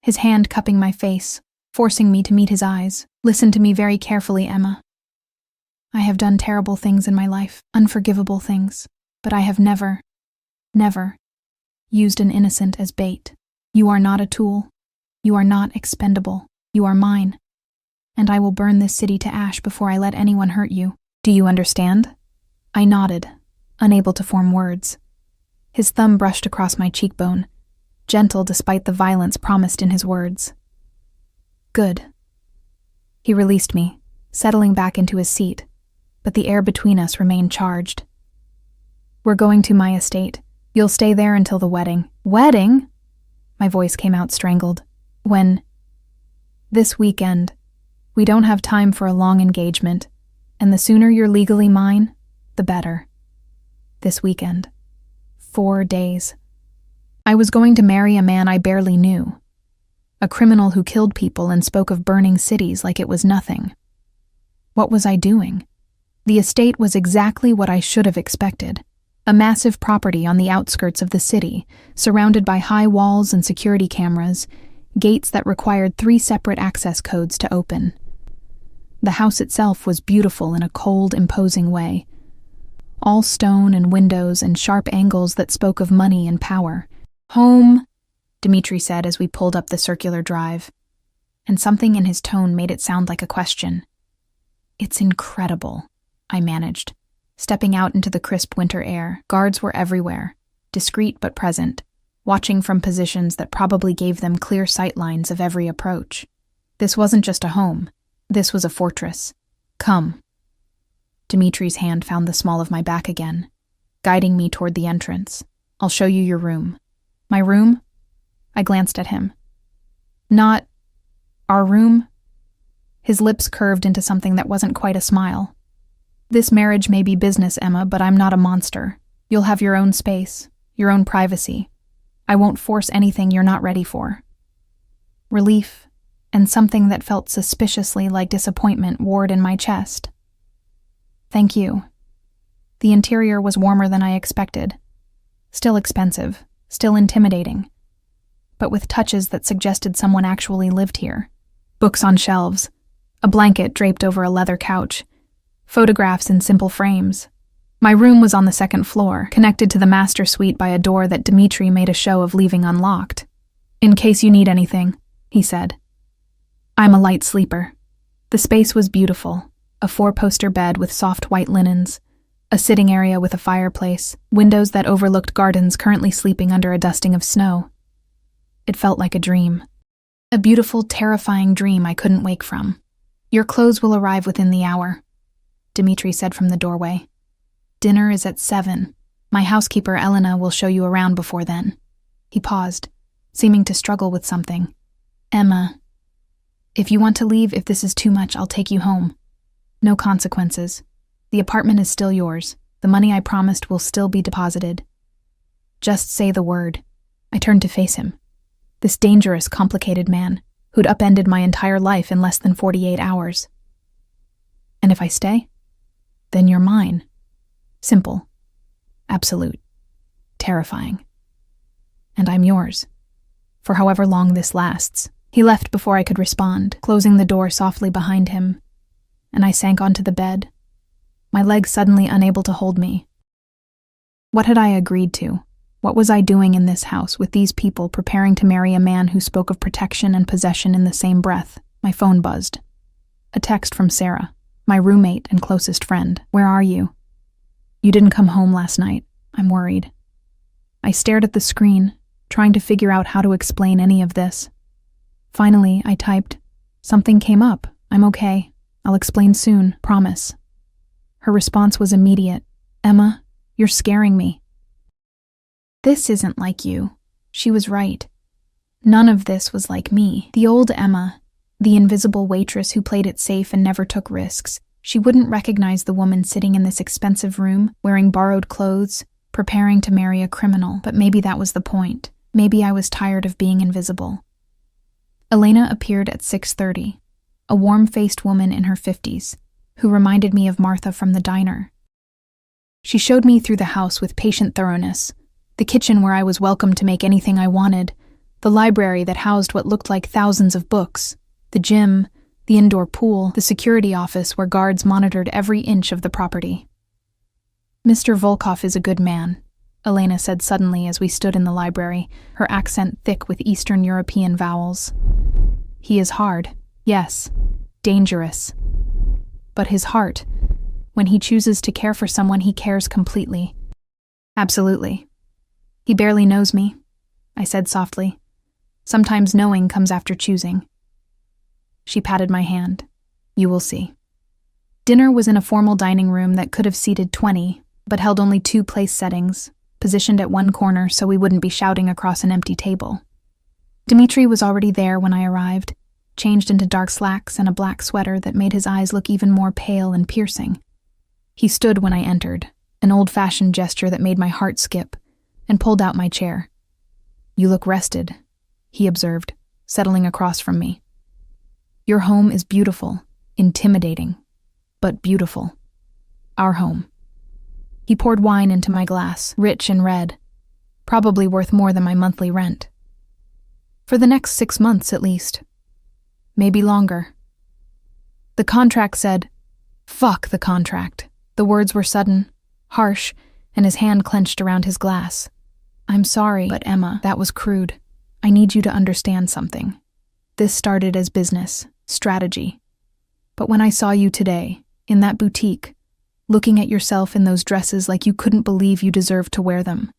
his hand cupping my face, forcing me to meet his eyes. Listen to me very carefully, Emma. I have done terrible things in my life, unforgivable things, but I have never used an innocent as bait. You are not a tool. You are not expendable. You are mine. And I will burn this city to ash before I let anyone hurt you. Do you understand? I nodded, unable to form words. His thumb brushed across my cheekbone, gentle despite the violence promised in his words. Good. He released me, settling back into his seat, but the air between us remained charged. We're going to my estate. You'll stay there until the wedding. Wedding? My voice came out strangled. When? This weekend. We don't have time for a long engagement, and the sooner you're legally mine, the better. This weekend. 4 days. I was going to marry a man I barely knew. A criminal who killed people and spoke of burning cities like it was nothing. What was I doing? The estate was exactly what I should have expected. A massive property on the outskirts of the city, surrounded by high walls and security cameras, gates that required 3 separate access codes to open. The house itself was beautiful in a cold, imposing way. All stone and windows and sharp angles that spoke of money and power. Home, Dmitri said as we pulled up the circular drive, and something in his tone made it sound like a question. It's incredible, I managed, stepping out into the crisp winter air. Guards were everywhere, discreet but present, watching from positions that probably gave them clear sightlines of every approach. This wasn't just a home. This was a fortress. Come. Dmitri's hand found the small of my back again. guiding me toward the entrance. "I'll show you your room." "My room?" I glanced at him. "Not our room?" His lips curved into something that wasn't quite a smile. "This marriage may be business, Emma, but I'm not a monster. You'll have your own space, your own privacy. I won't force anything you're not ready for." Relief, and something that felt suspiciously like disappointment warred in my chest. "Thank you." The interior was warmer than I expected. Still expensive, still intimidating, but with touches that suggested someone actually lived here. Books on shelves, a blanket draped over a leather couch, photographs in simple frames. My room was on the second floor, connected to the master suite by a door that Dmitri made a show of leaving unlocked. "In case you need anything," he said. "I'm a light sleeper." The space was beautiful, a 4-poster bed with soft white linens, a sitting area with a fireplace, windows that overlooked gardens currently sleeping under a dusting of snow. It felt like a dream. A beautiful, terrifying dream I couldn't wake from. "Your clothes will arrive within the hour," Dmitri said from the doorway. "Dinner is at 7. My housekeeper, Elena, will show you around before then." He paused, seeming to struggle with something. "Emma, if you want to leave, if this is too much, I'll take you home. No consequences. The apartment is still yours. The money I promised will still be deposited. Just say the word." I turned to face him. This dangerous, complicated man, who'd upended my entire life in less than 48 hours. "And if I stay? Then you're mine." Simple. Absolute. Terrifying. "And I'm yours. For however long this lasts." He left before I could respond, closing the door softly behind him, and I sank onto the bed, my legs suddenly unable to hold me. What had I agreed to? What was I doing in this house with these people preparing to marry a man who spoke of protection and possession in the same breath? My phone buzzed. A text from Sarah, my roommate and closest friend. "Where are you? You didn't come home last night. I'm worried." I stared at the screen, trying to figure out how to explain any of this. Finally, I typed, "Something came up. I'm okay. I'll explain soon, promise." Her response was immediate. "Emma, you're scaring me." This isn't like you. She was right. None of this was like me. The old Emma, the invisible waitress who played it safe and never took risks, she wouldn't recognize the woman sitting in this expensive room, wearing borrowed clothes, preparing to marry a criminal. But maybe that was the point. Maybe I was tired of being invisible. Elena appeared at 6:30, a warm-faced woman in her 50s, who reminded me of Martha from the diner. She showed me through the house with patient thoroughness, the kitchen where I was welcome to make anything I wanted, the library that housed what looked like thousands of books, the gym, the indoor pool, the security office where guards monitored every inch of the property. "Mr. Volkov is a good man," Elena said suddenly as we stood in the library, her accent thick with Eastern European vowels. "He is hard, yes, dangerous. But his heart, when he chooses to care for someone, he cares completely." "Absolutely. He barely knows me," I said softly. "Sometimes knowing comes after choosing." She patted my hand. "You will see." Dinner was in a formal dining room that could have seated 20, but held only 2 place settings, positioned at one corner so we wouldn't be shouting across an empty table. Dmitri was already there when I arrived, changed into dark slacks and a black sweater that made his eyes look even more pale and piercing. He stood when I entered, an old-fashioned gesture that made my heart skip, and pulled out my chair. "You look rested," he observed, settling across from me. "Your home is beautiful, intimidating, but beautiful. Our home." He poured wine into my glass, rich and red, probably worth more than my monthly rent. "For the next 6 months, at least. Maybe longer." The contract said, "Fuck the contract." The words were sudden, harsh, and his hand clenched around his glass. "I'm sorry, but Emma, that was crude. I need you to understand something. This started as business, strategy. But when I saw you today, in that boutique, looking at yourself in those dresses like you couldn't believe you deserved to wear them,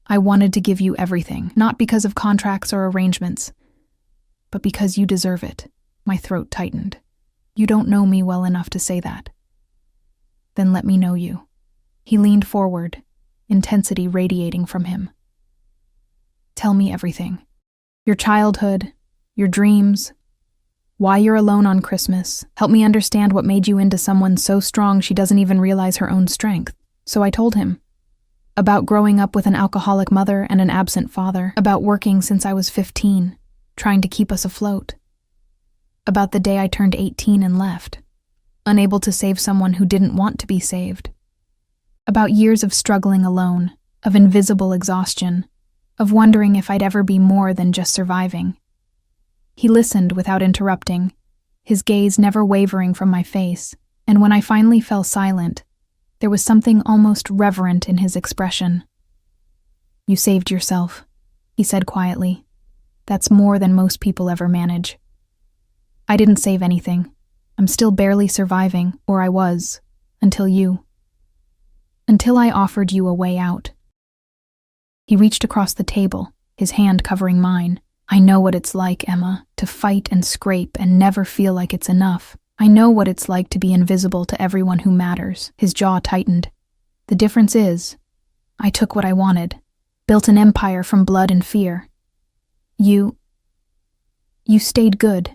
I wanted to give you everything, not because of contracts or arrangements, but because you deserve it." My throat tightened. "You don't know me well enough to say that." "Then let me know you." He leaned forward, intensity radiating from him. Tell me everything. Your childhood, your dreams, why you're alone on Christmas. Help me understand what made you into someone so strong she doesn't even realize her own strength. So I told him. About growing up with an alcoholic mother and an absent father. About working since I was 15, trying to keep us afloat. About the day I turned 18 and left, unable to save someone who didn't want to be saved. About years of struggling alone, of invisible exhaustion, of wondering if I'd ever be more than just surviving. He listened without interrupting, his gaze never wavering from my face, and when I finally fell silent, there was something almost reverent in his expression. You saved yourself, he said quietly. That's more than most people ever manage. I didn't save anything. I'm still barely surviving, or I was, until you. Until I offered you a way out. He reached across the table, his hand covering mine. I know what it's like, Emma, to fight and scrape and never feel like it's enough. I know what it's like to be invisible to everyone who matters. His jaw tightened. The difference is, I took what I wanted, built an empire from blood and fear. You stayed good,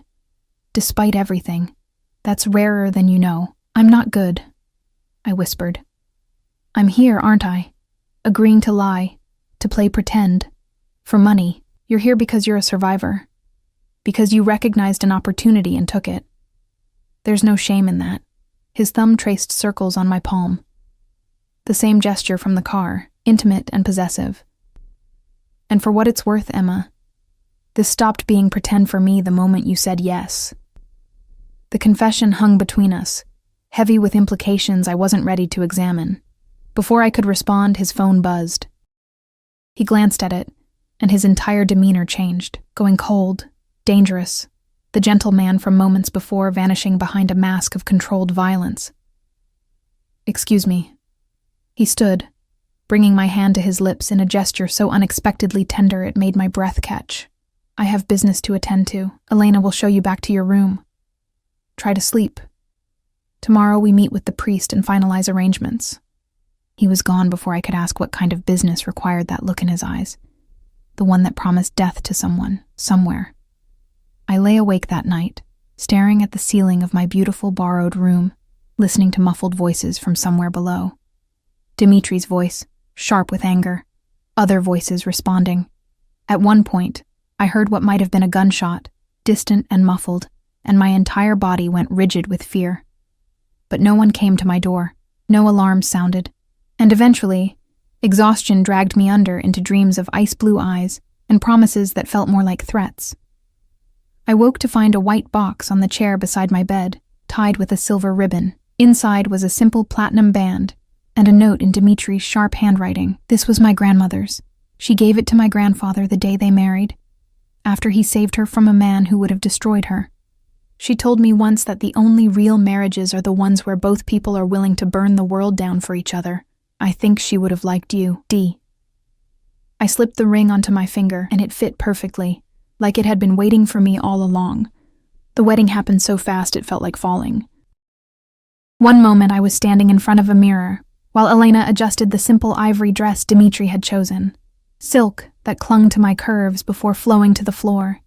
despite everything. That's rarer than you know. I'm not good, I whispered. I'm here, aren't I? Agreeing to lie, to play pretend, for money. You're here because you're a survivor, because you recognized an opportunity and took it. There's no shame in that. His thumb traced circles on my palm. The same gesture from the car, intimate and possessive. And for what it's worth, Emma, this stopped being pretend for me the moment you said yes. The confession hung between us, heavy with implications I wasn't ready to examine. Before I could respond, his phone buzzed. He glanced at it, and his entire demeanor changed, going cold, dangerous, the gentle man from moments before vanishing behind a mask of controlled violence. Excuse me. He stood, bringing my hand to his lips in a gesture so unexpectedly tender it made my breath catch. I have business to attend to. Elena will show you back to your room. Try to sleep. Tomorrow we meet with the priest and finalize arrangements. He was gone before I could ask what kind of business required that look in his eyes. The one that promised death to someone, somewhere. I lay awake that night, staring at the ceiling of my beautiful borrowed room, listening to muffled voices from somewhere below. Dimitri's voice, sharp with anger. Other voices responding. At one point, I heard what might have been a gunshot, distant and muffled, and my entire body went rigid with fear. But no one came to my door, no alarms sounded, and eventually, exhaustion dragged me under into dreams of ice-blue eyes and promises that felt more like threats. I woke to find a white box on the chair beside my bed, tied with a silver ribbon. Inside was a simple platinum band and a note in Dimitri's sharp handwriting. This was my grandmother's. She gave it to my grandfather the day they married, after he saved her from a man who would have destroyed her. She told me once that the only real marriages are the ones where both people are willing to burn the world down for each other. I think she would have liked you, D. I slipped the ring onto my finger, and it fit perfectly, like it had been waiting for me all along. The wedding happened so fast it felt like falling. One moment I was standing in front of a mirror, while Elena adjusted the simple ivory dress Dimitri had chosen. Silk that clung to my curves before flowing to the floor.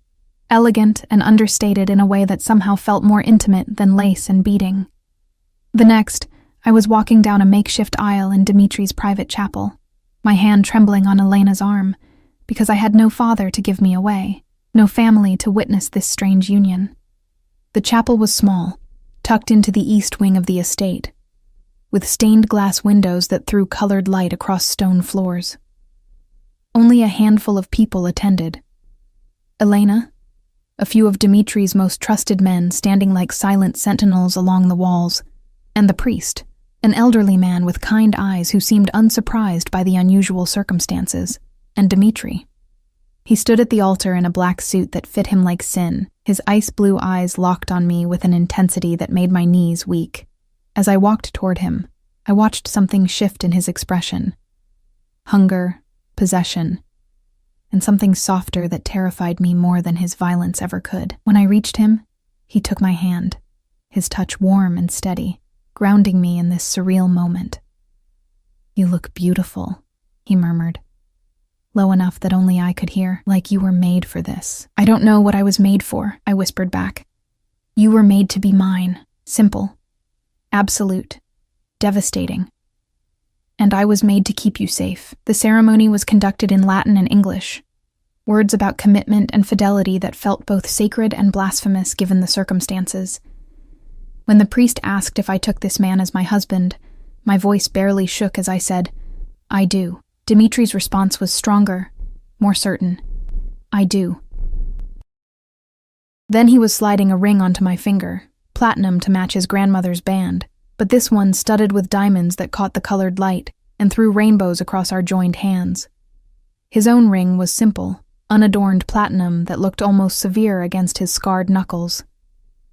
Elegant and understated in a way that somehow felt more intimate than lace and beading. The next, I was walking down a makeshift aisle in Dimitri's private chapel, my hand trembling on Elena's arm, because I had no father to give me away, no family to witness this strange union. The chapel was small, tucked into the east wing of the estate, with stained glass windows that threw colored light across stone floors. Only a handful of people attended. Elena, a few of Dimitri's most trusted men standing like silent sentinels along the walls, and the priest, an elderly man with kind eyes who seemed unsurprised by the unusual circumstances, and Dimitri. He stood at the altar in a black suit that fit him like sin, his ice-blue eyes locked on me with an intensity that made my knees weak. As I walked toward him, I watched something shift in his expression. Hunger, possession, and something softer that terrified me more than his violence ever could. When I reached him, he took my hand, his touch warm and steady, grounding me in this surreal moment. "You look beautiful," he murmured, low enough that only I could hear. Like you were made for this. I don't know what I was made for, I whispered back. You were made to be mine. Simple. Absolute. Devastating. And I was made to keep you safe. The ceremony was conducted in Latin and English. Words about commitment and fidelity that felt both sacred and blasphemous given the circumstances. When the priest asked if I took this man as my husband, my voice barely shook as I said, I do. Dimitri's response was stronger, more certain. I do. Then he was sliding a ring onto my finger, platinum to match his grandmother's band, but this one studded with diamonds that caught the colored light and threw rainbows across our joined hands. His own ring was simple, unadorned platinum that looked almost severe against his scarred knuckles.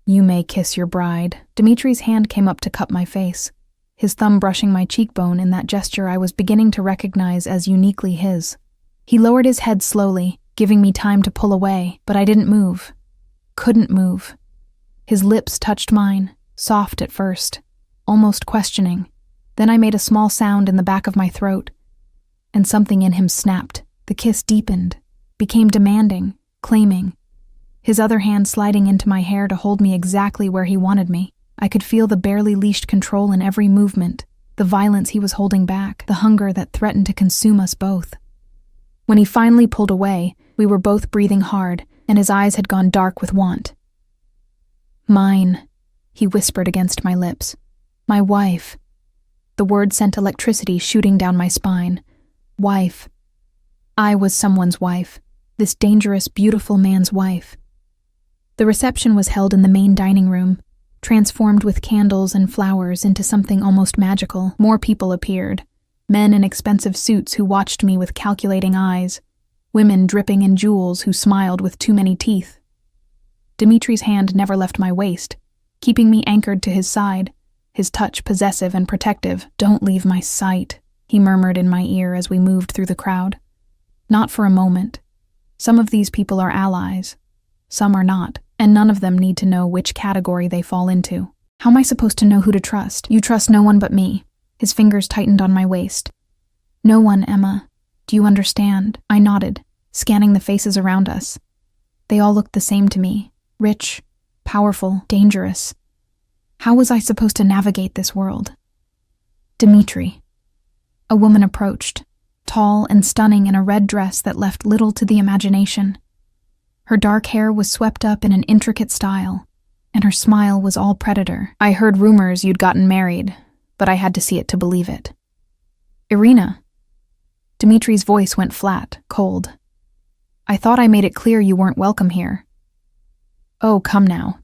You may kiss your bride. Dimitri's hand came up to cup my face, his thumb brushing my cheekbone in that gesture I was beginning to recognize as uniquely his. He lowered his head slowly, giving me time to pull away, but I didn't move. Couldn't move. His lips touched mine, soft at first, almost questioning. Then I made a small sound in the back of my throat, and something in him snapped. The kiss deepened, became demanding, claiming. His other hand sliding into my hair to hold me exactly where he wanted me. I could feel the barely leashed control in every movement, the violence he was holding back, the hunger that threatened to consume us both. When he finally pulled away, we were both breathing hard, and his eyes had gone dark with want. Mine, he whispered against my lips. My wife. The word sent electricity shooting down my spine. Wife. I was someone's wife, this dangerous, beautiful man's wife. The reception was held in the main dining room, transformed with candles and flowers into something almost magical. More people appeared, men in expensive suits who watched me with calculating eyes, women dripping in jewels who smiled with too many teeth. Dimitri's hand never left my waist, keeping me anchored to his side, his touch possessive and protective. Don't leave my sight, he murmured in my ear as we moved through the crowd. Not for a moment. Some of these people are allies. Some are not, and none of them need to know which category they fall into. How am I supposed to know who to trust? You trust no one but me. His fingers tightened on my waist. No one, Emma. Do you understand? I nodded, scanning the faces around us. They all looked the same to me. Rich, powerful, dangerous. How was I supposed to navigate this world? Dimitri. A woman approached, tall and stunning in a red dress that left little to the imagination. Her dark hair was swept up in an intricate style, and her smile was all predator. I heard rumors you'd gotten married, but I had to see it to believe it. Irina. Dimitri's voice went flat, cold. I thought I made it clear you weren't welcome here. Oh, come now.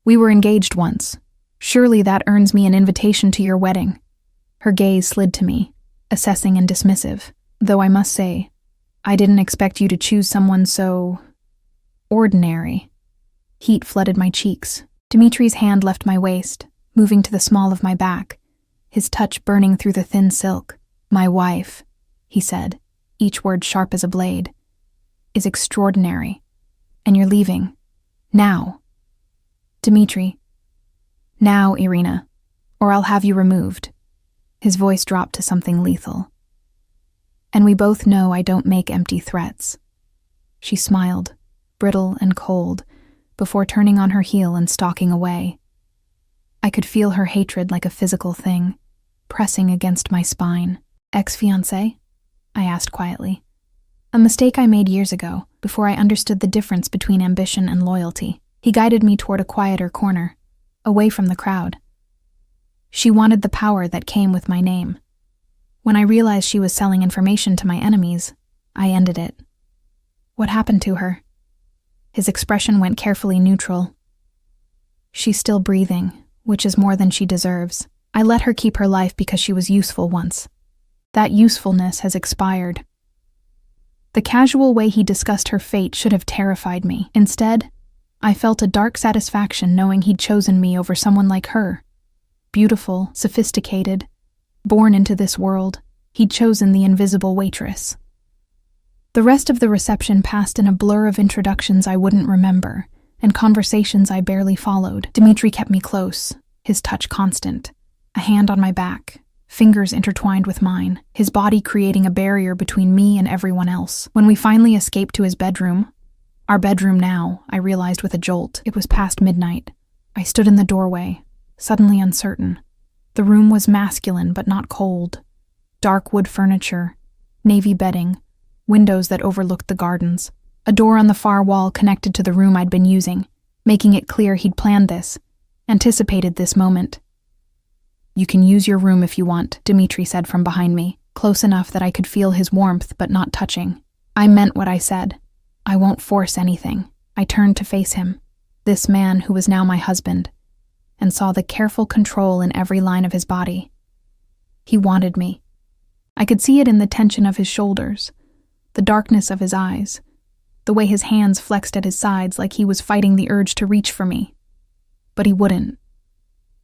We were engaged once. Surely that earns me an invitation to your wedding. Her gaze slid to me, assessing and dismissive, though I must say, I didn't expect you to choose someone so ordinary. Heat flooded my cheeks. Dimitri's hand left my waist, moving to the small of my back, his touch burning through the thin silk. My wife, he said, each word sharp as a blade, is extraordinary. And you're leaving. Now. Dimitri. Now, Irina, or I'll have you removed. His voice dropped to something lethal. And we both know I don't make empty threats. She smiled, brittle and cold, before turning on her heel and stalking away. I could feel her hatred like a physical thing, pressing against my spine. Ex-fiancé? I asked quietly. A mistake I made years ago, before I understood the difference between ambition and loyalty. He guided me toward a quieter corner, away from the crowd. She wanted the power that came with my name. When I realized she was selling information to my enemies, I ended it. What happened to her? His expression went carefully neutral. She's still breathing, which is more than she deserves. I let her keep her life because she was useful once. That usefulness has expired. The casual way he discussed her fate should have terrified me. Instead, I felt a dark satisfaction knowing he'd chosen me over someone like her. Beautiful, sophisticated, born into this world, he'd chosen the invisible waitress. The rest of the reception passed in a blur of introductions I wouldn't remember, and conversations I barely followed. Dimitri kept me close, his touch constant, a hand on my back, fingers intertwined with mine, his body creating a barrier between me and everyone else. When we finally escaped to his bedroom, our bedroom now, I realized with a jolt, it was past midnight. I stood in the doorway, suddenly uncertain. The room was masculine but not cold. Dark wood furniture, navy bedding, windows that overlooked the gardens. A door on the far wall connected to the room I'd been using, making it clear he'd planned this, anticipated this moment. "You can use your room if you want," Dmitri said from behind me, close enough that I could feel his warmth but not touching. I meant what I said. I won't force anything. I turned to face him, this man who was now my husband, and saw the careful control in every line of his body. He wanted me. I could see it in the tension of his shoulders, the darkness of his eyes, the way his hands flexed at his sides like he was fighting the urge to reach for me. But he wouldn't.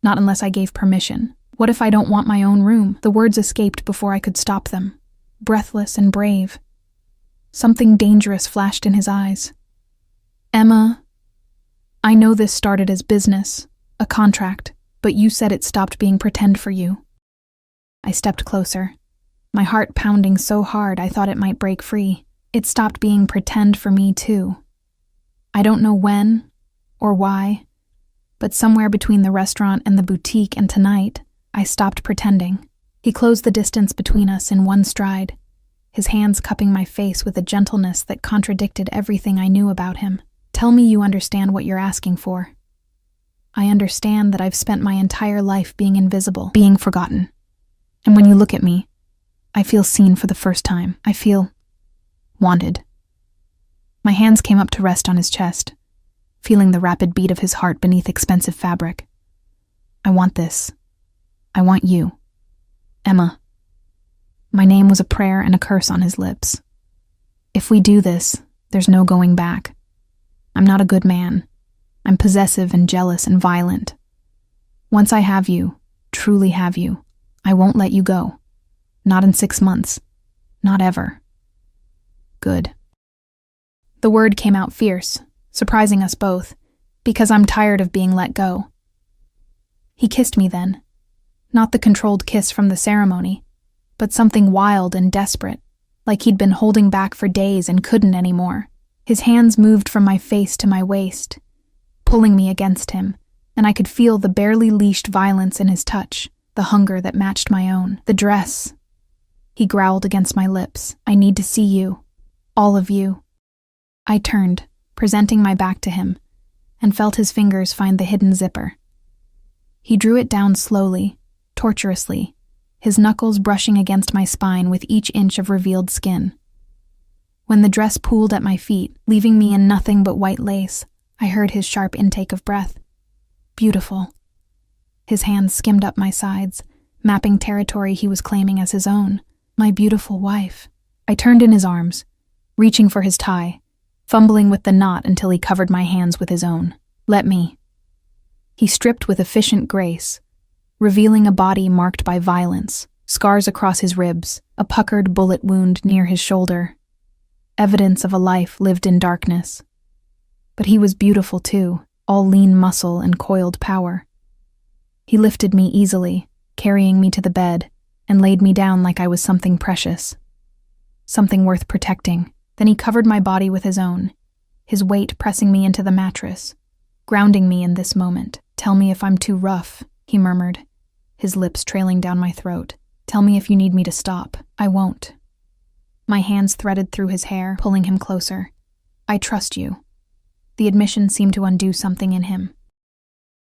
Not unless I gave permission. What if I don't want my own room? The words escaped before I could stop them, breathless and brave. Something dangerous flashed in his eyes. "Emma, I know this started as business, a contract, but you said it stopped being pretend for you." I stepped closer, my heart pounding so hard I thought it might break free. It stopped being pretend for me too. I don't know when or why, but somewhere between the restaurant and the boutique and tonight, I stopped pretending. He closed the distance between us in one stride, his hands cupping my face with a gentleness that contradicted everything I knew about him. "Tell me you understand what you're asking for." "I understand that I've spent my entire life being invisible, being forgotten. And when you look at me, I feel seen for the first time. I feel wanted." My hands came up to rest on his chest, feeling the rapid beat of his heart beneath expensive fabric. "I want this. I want you. Emma." My name was a prayer and a curse on his lips. "If we do this, there's no going back. I'm not a good man. I'm possessive and jealous and violent. Once I have you, truly have you, I won't let you go. Not in 6 months. Not ever." "Good." The word came out fierce, surprising us both, because I'm tired of being let go. He kissed me then. Not the controlled kiss from the ceremony, but something wild and desperate, like he'd been holding back for days and couldn't anymore. His hands moved from my face to my waist, pulling me against him, and I could feel the barely leashed violence in his touch, the hunger that matched my own. "The dress." He growled against my lips. "I need to see you. All of you." I turned, presenting my back to him, and felt his fingers find the hidden zipper. He drew it down slowly, tortuously, his knuckles brushing against my spine with each inch of revealed skin. When the dress pooled at my feet, leaving me in nothing but white lace, I heard his sharp intake of breath. Beautiful. His hands skimmed up my sides, mapping territory he was claiming as his own. My beautiful wife. I turned in his arms, reaching for his tie, fumbling with the knot until he covered my hands with his own. "Let me." He stripped with efficient grace, revealing a body marked by violence, scars across his ribs, a puckered bullet wound near his shoulder, evidence of a life lived in darkness. But he was beautiful too, all lean muscle and coiled power. He lifted me easily, carrying me to the bed, and laid me down like I was something precious, something worth protecting. Then he covered my body with his own, his weight pressing me into the mattress, grounding me in this moment. "Tell me if I'm too rough," he murmured, his lips trailing down my throat. "Tell me if you need me to stop. I won't." My hands threaded through his hair, pulling him closer. "I trust you." The admission seemed to undo something in him.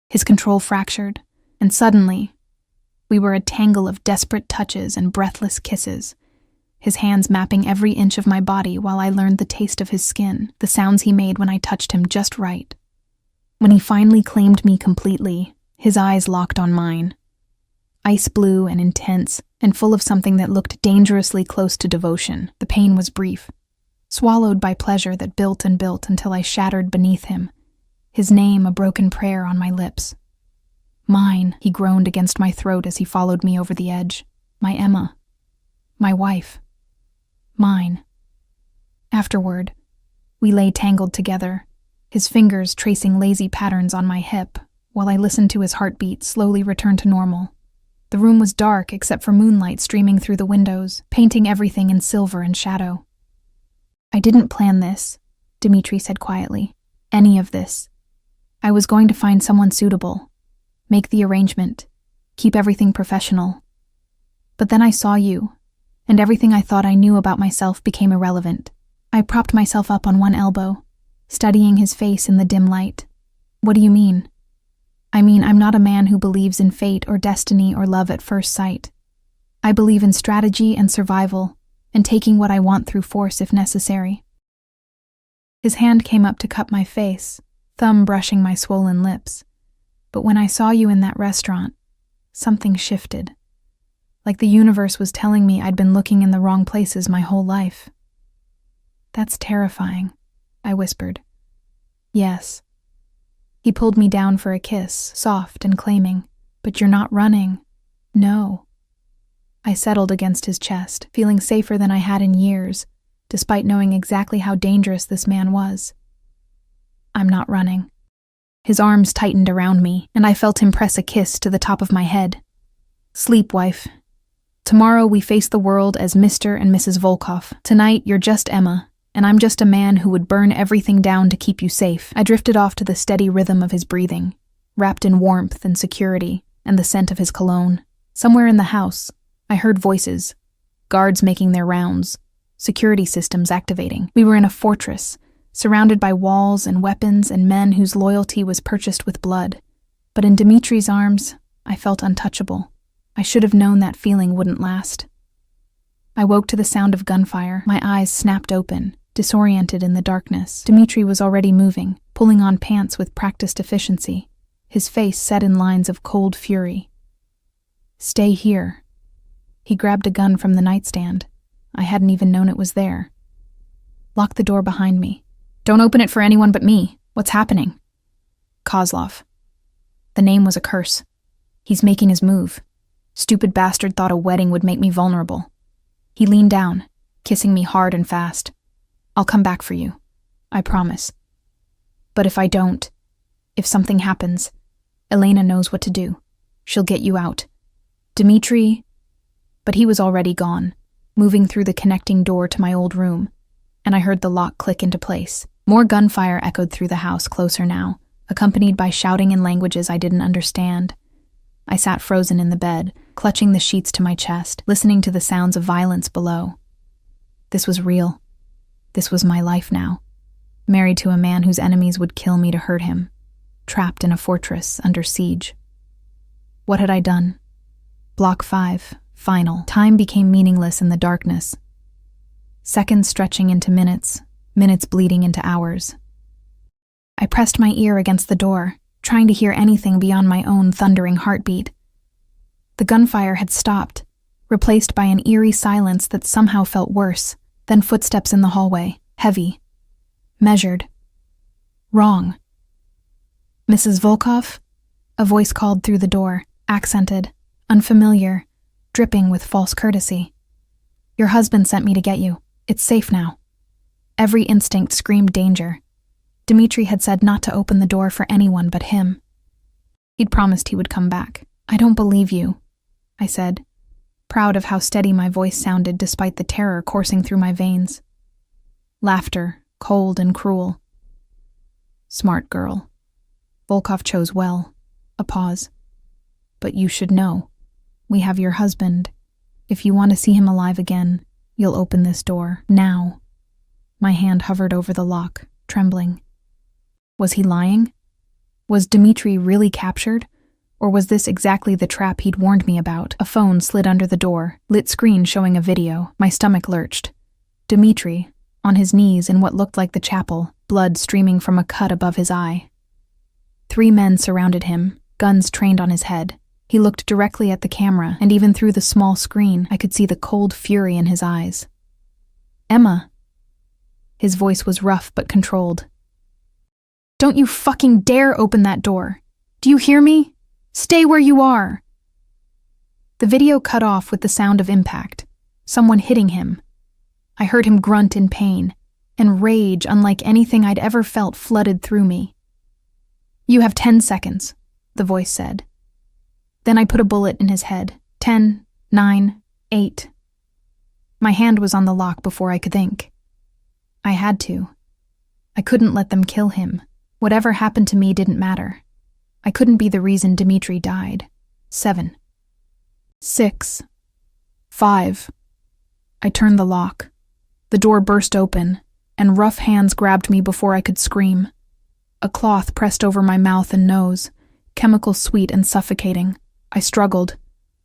His control fractured, and suddenly, we were a tangle of desperate touches and breathless kisses, his hands mapping every inch of my body while I learned the taste of his skin, the sounds he made when I touched him just right. When he finally claimed me completely, his eyes locked on mine. Ice blue and intense, and full of something that looked dangerously close to devotion. The pain was brief, swallowed by pleasure that built and built until I shattered beneath him, his name a broken prayer on my lips. "Mine," he groaned against my throat as he followed me over the edge. "My Emma. My wife. Mine." Afterward, we lay tangled together, his fingers tracing lazy patterns on my hip, while I listened to his heartbeat slowly return to normal. The room was dark except for moonlight streaming through the windows, painting everything in silver and shadow. "I didn't plan this," Dmitri said quietly. "Any of this. I was going to find someone suitable, make the arrangement, keep everything professional. But then I saw you, and everything I thought I knew about myself became irrelevant." I propped myself up on one elbow, studying his face in the dim light. "What do you mean?" "I mean, I'm not a man who believes in fate or destiny or love at first sight. I believe in strategy and survival, and taking what I want through force if necessary." His hand came up to cup my face, thumb brushing my swollen lips. "But when I saw you in that restaurant, something shifted. Like the universe was telling me I'd been looking in the wrong places my whole life." "That's terrifying," I whispered. "Yes." He pulled me down for a kiss, soft and claiming. "But you're not running." "No." I settled against his chest, feeling safer than I had in years, despite knowing exactly how dangerous this man was. "I'm not running." His arms tightened around me, and I felt him press a kiss to the top of my head. "Sleep, wife. Tomorrow we face the world as Mr. and Mrs. Volkov. Tonight you're just Emma, and I'm just a man who would burn everything down to keep you safe." I drifted off to the steady rhythm of his breathing, wrapped in warmth and security and the scent of his cologne. Somewhere in the house, I heard voices, guards making their rounds, security systems activating. We were in a fortress, surrounded by walls and weapons and men whose loyalty was purchased with blood. But in Dmitri's arms, I felt untouchable. I should have known that feeling wouldn't last. I woke to the sound of gunfire, my eyes snapped open, disoriented in the darkness. Dmitri was already moving, pulling on pants with practiced efficiency, his face set in lines of cold fury. "Stay here." He grabbed a gun from the nightstand. I hadn't even known it was there. "Lock the door behind me. Don't open it for anyone but me. What's happening?" "Kozlov." The name was a curse. "He's making his move. Stupid bastard thought a wedding would make me vulnerable." He leaned down, kissing me hard and fast. "I'll come back for you. I promise. But if I don't, if something happens, Elena knows what to do. She'll get you out. Dmitri..." But he was already gone, moving through the connecting door to my old room, and I heard the lock click into place. More gunfire echoed through the house, closer now, accompanied by shouting in languages I didn't understand. I sat frozen in the bed, clutching the sheets to my chest, listening to the sounds of violence below. This was real. This was my life now. Married to a man whose enemies would kill me to hurt him. Trapped in a fortress under siege. What had I done? Block 5, final. Time became meaningless in the darkness. Seconds stretching into minutes, minutes bleeding into hours. I pressed my ear against the door, trying to hear anything beyond my own thundering heartbeat. The gunfire had stopped, replaced by an eerie silence that somehow felt worse, then footsteps in the hallway, heavy, measured, wrong. "Mrs. Volkov?" A voice called through the door, accented, unfamiliar, dripping with false courtesy. "Your husband sent me to get you. It's safe now." Every instinct screamed danger. Dmitri had said not to open the door for anyone but him. He'd promised he would come back. "I don't believe you," I said, proud of how steady my voice sounded despite the terror coursing through my veins. Laughter, cold and cruel. "Smart girl. Volkov chose well." A pause. "But you should know. We have your husband. If you want to see him alive again, you'll open this door. Now." My hand hovered over the lock, trembling. Was he lying? Was Dmitri really captured? Or was this exactly the trap he'd warned me about? A phone slid under the door, lit screen showing a video. My stomach lurched. Dmitri, on his knees in what looked like the chapel, blood streaming from a cut above his eye. 3 men surrounded him, guns trained on his head. He looked directly at the camera, and even through the small screen, I could see the cold fury in his eyes. "Emma." His voice was rough but controlled. "Don't you fucking dare open that door. Do you hear me? Stay where you are." The video cut off with the sound of impact, someone hitting him. I heard him grunt in pain, and rage unlike anything I'd ever felt flooded through me. "You have 10 seconds, the voice said. Then I put a bullet in his head. 10, 9, 8. My hand was on the lock before I could think. I had to. I couldn't let them kill him. Whatever happened to me didn't matter. I couldn't be the reason Dmitri died. 7. 6. 5. I turned the lock. The door burst open, and rough hands grabbed me before I could scream. A cloth pressed over my mouth and nose, chemical sweet and suffocating. I struggled,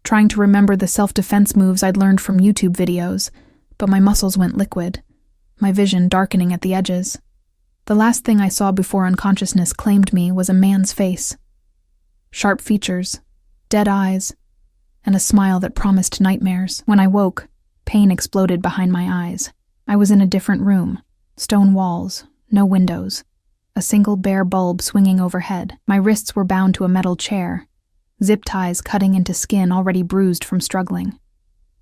trying to remember the self-defense moves I'd learned from YouTube videos, but my muscles went liquid, my vision darkening at the edges. The last thing I saw before unconsciousness claimed me was a man's face. Sharp features, dead eyes, and a smile that promised nightmares. When I woke, pain exploded behind my eyes. I was in a different room, stone walls, no windows, a single bare bulb swinging overhead. My wrists were bound to a metal chair, zip ties cutting into skin already bruised from struggling.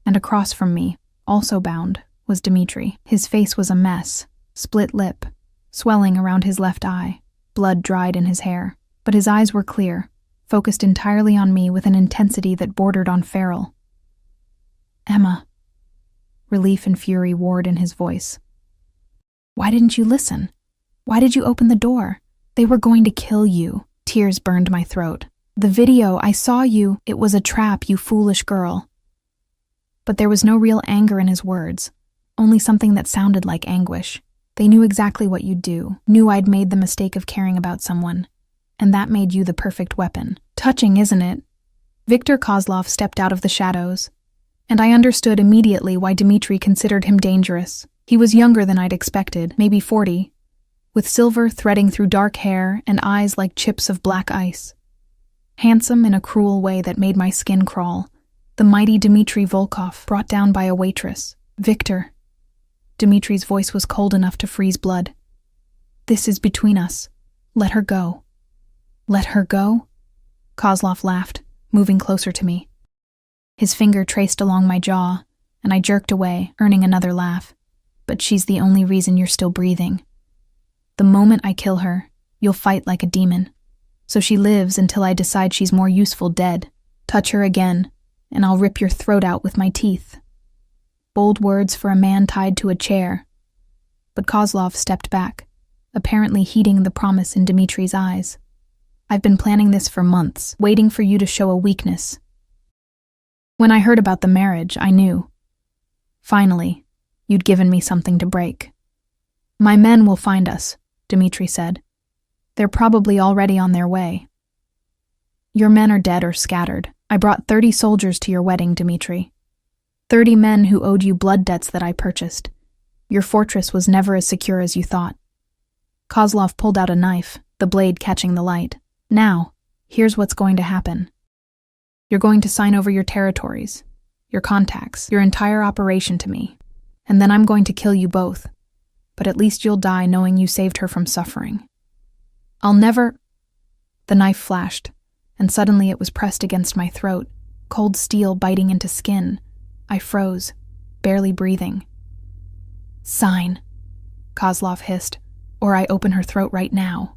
And across from me, also bound, was Dmitri. His face was a mess, split lip, swelling around his left eye, blood dried in his hair. But his eyes were clear, focused entirely on me with an intensity that bordered on feral. Emma. Relief and fury warred in his voice. Why didn't you listen? Why did you open the door? They were going to kill you. Tears burned my throat. The video, I saw you. It was a trap, you foolish girl. But there was no real anger in his words, only something that sounded like anguish. They knew exactly what you'd do, knew I'd made the mistake of caring about someone, and that made you the perfect weapon. Touching, isn't it? Viktor Kozlov stepped out of the shadows, and I understood immediately why Dmitri considered him dangerous. He was younger than I'd expected, maybe 40, with silver threading through dark hair and eyes like chips of black ice. Handsome in a cruel way that made my skin crawl, the mighty Dmitri Volkov, brought down by a waitress. Viktor. Dmitri's voice was cold enough to freeze blood. This is between us. Let her go. Let her go? Kozlov laughed, moving closer to me. His finger traced along my jaw, and I jerked away, earning another laugh. But she's the only reason you're still breathing. The moment I kill her, you'll fight like a demon. So she lives until I decide she's more useful dead. Touch her again, and I'll rip your throat out with my teeth. Bold words for a man tied to a chair. But Kozlov stepped back, apparently heeding the promise in Dmitri's eyes. I've been planning this for months, waiting for you to show a weakness. When I heard about the marriage, I knew. Finally, you'd given me something to break. My men will find us, Dmitri said. They're probably already on their way. Your men are dead or scattered. I brought 30 soldiers to your wedding, Dmitri. 30 men who owed you blood debts that I purchased. Your fortress was never as secure as you thought. Kozlov pulled out a knife, the blade catching the light. Now, here's what's going to happen. You're going to sign over your territories, your contacts, your entire operation to me, and then I'm going to kill you both. But at least you'll die knowing you saved her from suffering. I'll never... The knife flashed, and suddenly it was pressed against my throat, cold steel biting into skin. I froze, barely breathing. Sign, Kozlov hissed, or I open her throat right now.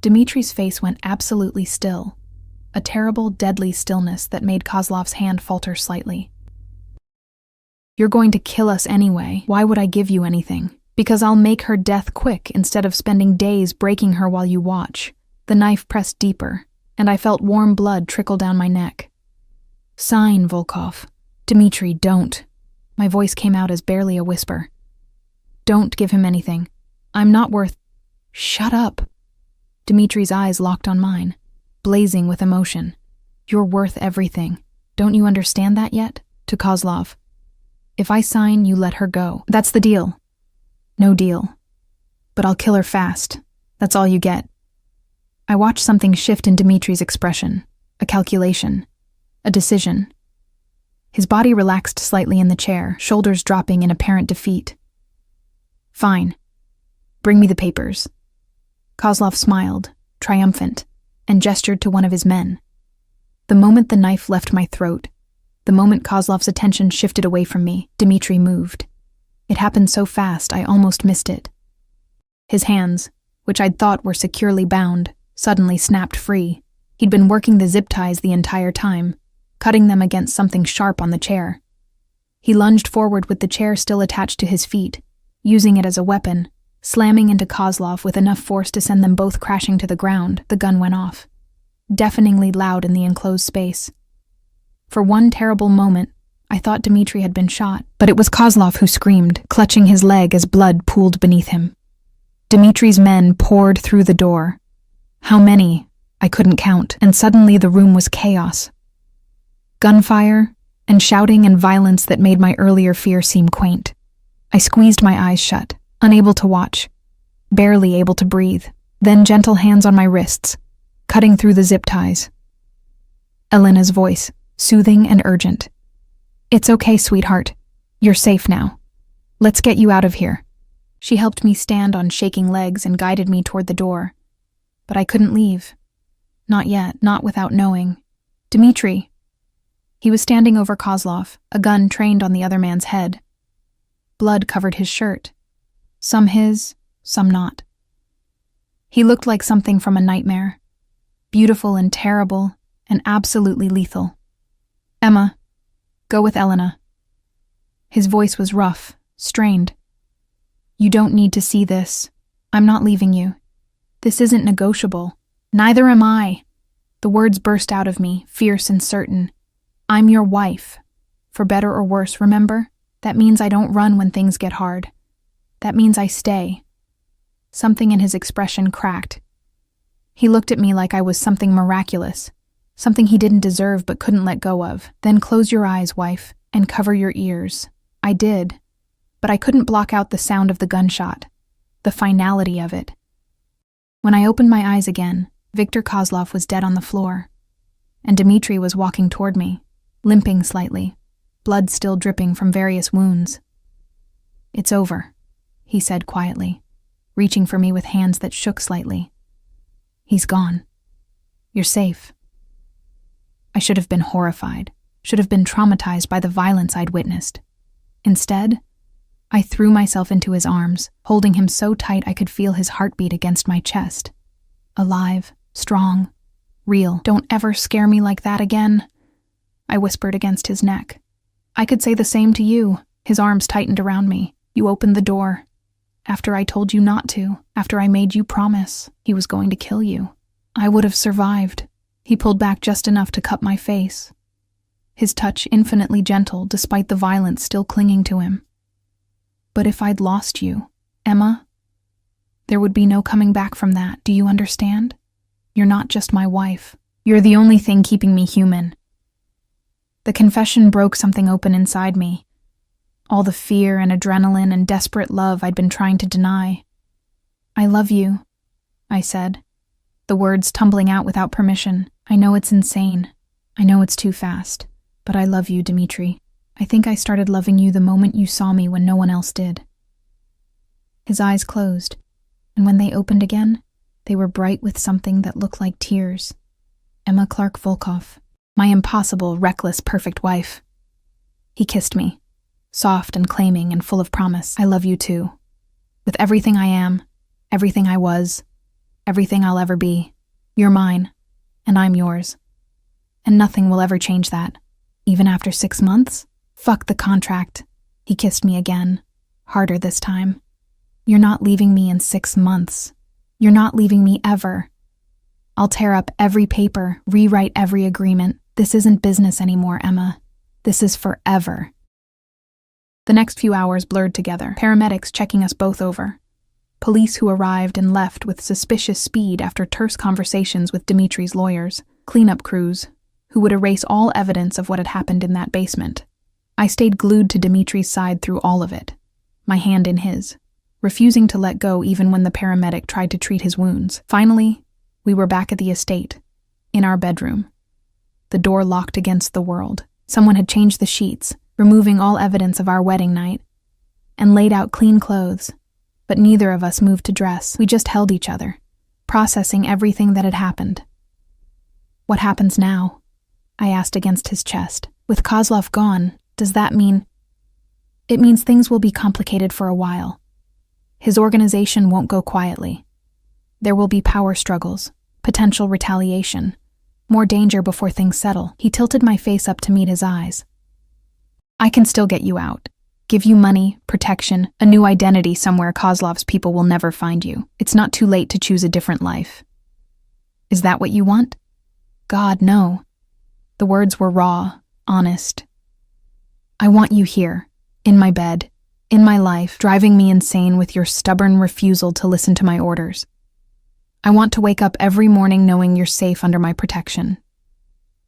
Dmitri's face went absolutely still, a terrible, deadly stillness that made Kozlov's hand falter slightly. You're going to kill us anyway. Why would I give you anything? Because I'll make her death quick instead of spending days breaking her while you watch. The knife pressed deeper, and I felt warm blood trickle down my neck. Sign, Volkov. Dmitri, don't. My voice came out as barely a whisper. Don't give him anything. I'm not worth... Shut up. Dmitri's eyes locked on mine, blazing with emotion. You're worth everything. Don't you understand that yet? To Kozlov. If I sign, you let her go. That's the deal. No deal. But I'll kill her fast. That's all you get. I watched something shift in Dmitri's expression. A calculation. A decision. His body relaxed slightly in the chair, shoulders dropping in apparent defeat. Fine. Bring me the papers. Kozlov smiled, triumphant, and gestured to one of his men. The moment the knife left my throat, the moment Kozlov's attention shifted away from me, Dmitri moved. It happened so fast I almost missed it. His hands, which I'd thought were securely bound, suddenly snapped free, He'd been working the zip ties the entire time, cutting them against something sharp on the chair. He lunged forward with the chair still attached to his feet, using it as a weapon, slamming into Kozlov with enough force to send them both crashing to the ground. The gun went off, deafeningly loud in the enclosed space. For one terrible moment, I thought Dmitri had been shot, but it was Kozlov who screamed, clutching his leg as blood pooled beneath him. Dmitri's men poured through the door. How many? I couldn't count, and suddenly the room was chaos. Gunfire, and shouting and violence that made my earlier fear seem quaint. I squeezed my eyes shut, unable to watch, barely able to breathe, then gentle hands on my wrists, cutting through the zip ties. Elena's voice, soothing and urgent. "It's okay, sweetheart. You're safe now. Let's get you out of here." She helped me stand on shaking legs and guided me toward the door. But I couldn't leave. Not yet, not without knowing. Dmitri. He was standing over Kozlov, a gun trained on the other man's head. Blood covered his shirt. Some his, some not. He looked like something from a nightmare. Beautiful and terrible, and absolutely lethal. "Emma, go with Elena." His voice was rough, strained. "You don't need to see this. I'm not leaving you. This isn't negotiable. Neither am I." The words burst out of me, fierce and certain. "I'm your wife. For better or worse, remember? That means I don't run when things get hard. That means I stay." Something in his expression cracked. He looked at me like I was something miraculous, something he didn't deserve but couldn't let go of. "Then close your eyes, wife, and cover your ears." I did, but I couldn't block out the sound of the gunshot, the finality of it. When I opened my eyes again, Viktor Kozlov was dead on the floor, and Dmitri was walking toward me, limping slightly, blood still dripping from various wounds. "It's over," he said quietly, reaching for me with hands that shook slightly. "He's gone. You're safe." I should have been horrified, should have been traumatized by the violence I'd witnessed. Instead, I threw myself into his arms, holding him so tight I could feel his heartbeat against my chest. Alive, strong, real. "Don't ever scare me like that again," I whispered against his neck. "I could say the same to you." His arms tightened around me. "You opened the door. After I told you not to, after I made you promise he was going to kill you. I would have survived." He pulled back just enough to cup my face, his touch infinitely gentle despite the violence still clinging to him. "But if I'd lost you, Emma, there would be no coming back from that. Do you understand? You're not just my wife. You're the only thing keeping me human." The confession broke something open inside me. All the fear and adrenaline and desperate love I'd been trying to deny. "I love you," I said, the words tumbling out without permission. "I know it's insane. I know it's too fast. But I love you, Dmitri. I think I started loving you the moment you saw me when no one else did." His eyes closed, and when they opened again, they were bright with something that looked like tears. Emma Clark Volkov, my impossible, reckless, perfect wife. He kissed me, soft and claiming and full of promise. "I love you too. With everything I am, everything I was, everything I'll ever be. You're mine, and I'm yours. And nothing will ever change that. Even after 6 months? Fuck the contract." He kissed me again, harder this time. "You're not leaving me in 6 months. You're not leaving me ever. I'll tear up every paper, rewrite every agreement. This isn't business anymore, Emma. This is forever." The next few hours blurred together, paramedics checking us both over. Police who arrived and left with suspicious speed after terse conversations with Dmitri's lawyers. Cleanup crews who would erase all evidence of what had happened in that basement. I stayed glued to Dmitri's side through all of it, my hand in his, refusing to let go even when the paramedic tried to treat his wounds. Finally, we were back at the estate, in our bedroom. The door locked against the world. Someone had changed the sheets, removing all evidence of our wedding night, and laid out clean clothes, but neither of us moved to dress. We just held each other, processing everything that had happened. "What happens now?" I asked against his chest. "With Kozlov gone, does that mean—" "It means things will be complicated for a while. His organization won't go quietly. There will be power struggles, potential retaliation. More danger before things settle. He tilted my face up to meet his eyes. I can still get you out. Give you money, protection, a new identity somewhere Kozlov's people will never find you. It's not too late to choose a different life. Is that what you want? God, no. The words were raw, honest. I want you here, in my bed, in my life, driving me insane with your stubborn refusal to listen to my orders. I want to wake up every morning knowing you're safe under my protection.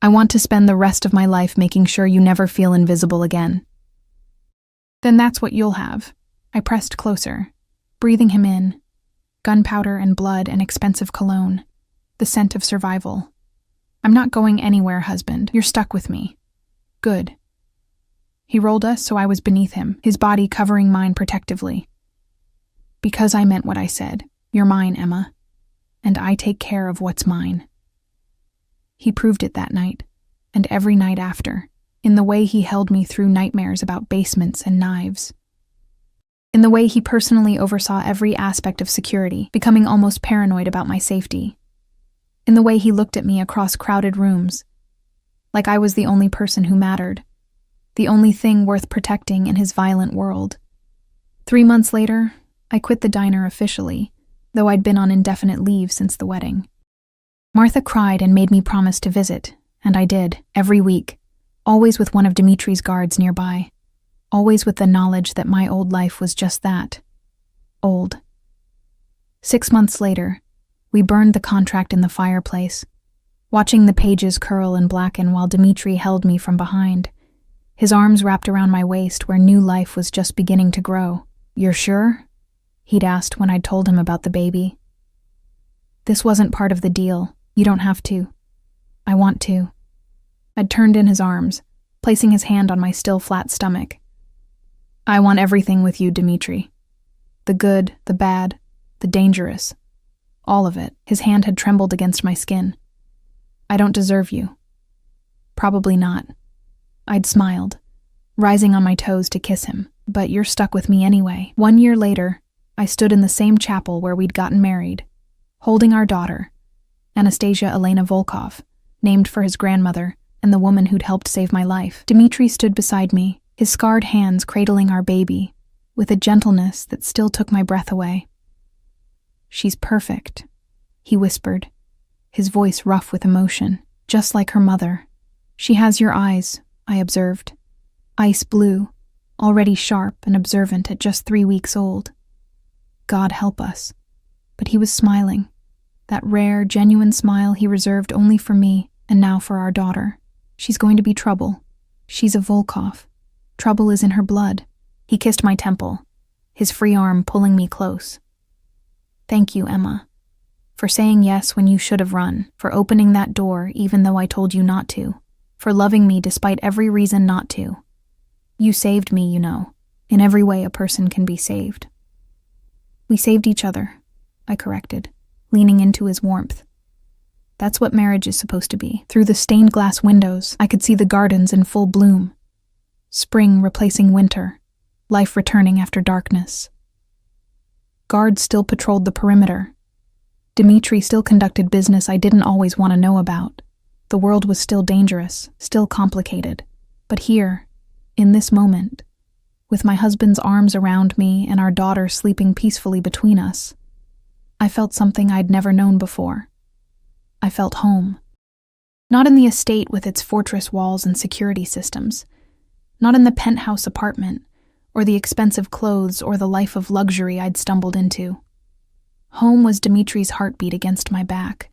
I want to spend the rest of my life making sure you never feel invisible again. Then that's what you'll have. I pressed closer, breathing him in. Gunpowder and blood and expensive cologne. The scent of survival. I'm not going anywhere, husband. You're stuck with me. Good. He rolled us so I was beneath him, his body covering mine protectively. Because I meant what I said. You're mine, Emma. And I take care of what's mine. He proved it that night, and every night after, in the way he held me through nightmares about basements and knives. In the way he personally oversaw every aspect of security, becoming almost paranoid about my safety. In the way he looked at me across crowded rooms, like I was the only person who mattered, the only thing worth protecting in his violent world. 3 months later, I quit the diner officially, though I'd been on indefinite leave since the wedding. Martha cried and made me promise to visit, and I did, every week, always with one of Dimitri's guards nearby, always with the knowledge that my old life was just that, old. 6 months later, we burned the contract in the fireplace, watching the pages curl and blacken while Dimitri held me from behind, his arms wrapped around my waist where new life was just beginning to grow. You're sure? He'd asked when I'd told him about the baby. This wasn't part of the deal. You don't have to. I want to. I'd turned in his arms, placing his hand on my still flat stomach. I want everything with you, Dimitri. The good, the bad, the dangerous. All of it. His hand had trembled against my skin. I don't deserve you. Probably not. I'd smiled, rising on my toes to kiss him. But you're stuck with me anyway. 1 year later, I stood in the same chapel where we'd gotten married, holding our daughter, Anastasia Elena Volkov, named for his grandmother and the woman who'd helped save my life. Dimitri stood beside me, his scarred hands cradling our baby, with a gentleness that still took my breath away. She's perfect, he whispered, his voice rough with emotion, just like her mother. She has your eyes, I observed. Ice blue, already sharp and observant at just 3 weeks old. God help us. But he was smiling, that rare, genuine smile he reserved only for me and now for our daughter. She's going to be trouble. She's a Volkov. Trouble is in her blood. He kissed my temple, his free arm pulling me close. Thank you, Emma, for saying yes when you should have run, for opening that door even though I told you not to, for loving me despite every reason not to. You saved me, you know, in every way a person can be saved. We saved each other, I corrected, leaning into his warmth. That's what marriage is supposed to be. Through the stained glass windows, I could see the gardens in full bloom. Spring replacing winter, life returning after darkness. Guards still patrolled the perimeter. Dimitri still conducted business I didn't always want to know about. The world was still dangerous, still complicated. But here, in this moment, with my husband's arms around me and our daughter sleeping peacefully between us, I felt something I'd never known before. I felt home. Not in the estate with its fortress walls and security systems, not in the penthouse apartment, or the expensive clothes or the life of luxury I'd stumbled into. Home was Dimitri's heartbeat against my back.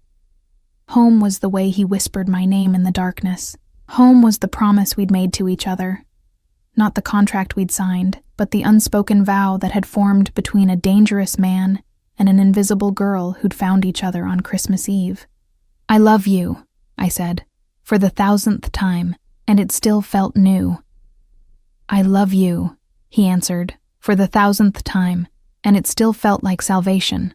Home was the way he whispered my name in the darkness. Home was the promise we'd made to each other. Not the contract we'd signed, but the unspoken vow that had formed between a dangerous man and an invisible girl who'd found each other on Christmas Eve. I love you, I said, for the 1,000th time, and it still felt new. I love you, he answered, for the 1,000th time, and it still felt like salvation.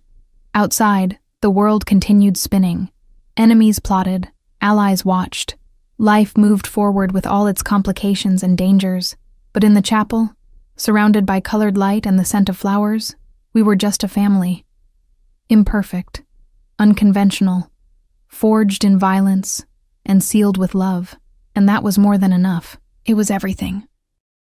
Outside, the world continued spinning. Enemies plotted, allies watched. Life moved forward with all its complications and dangers. But in the chapel, surrounded by colored light and the scent of flowers, we were just a family. Imperfect, unconventional, forged in violence, and sealed with love. And that was more than enough. It was everything.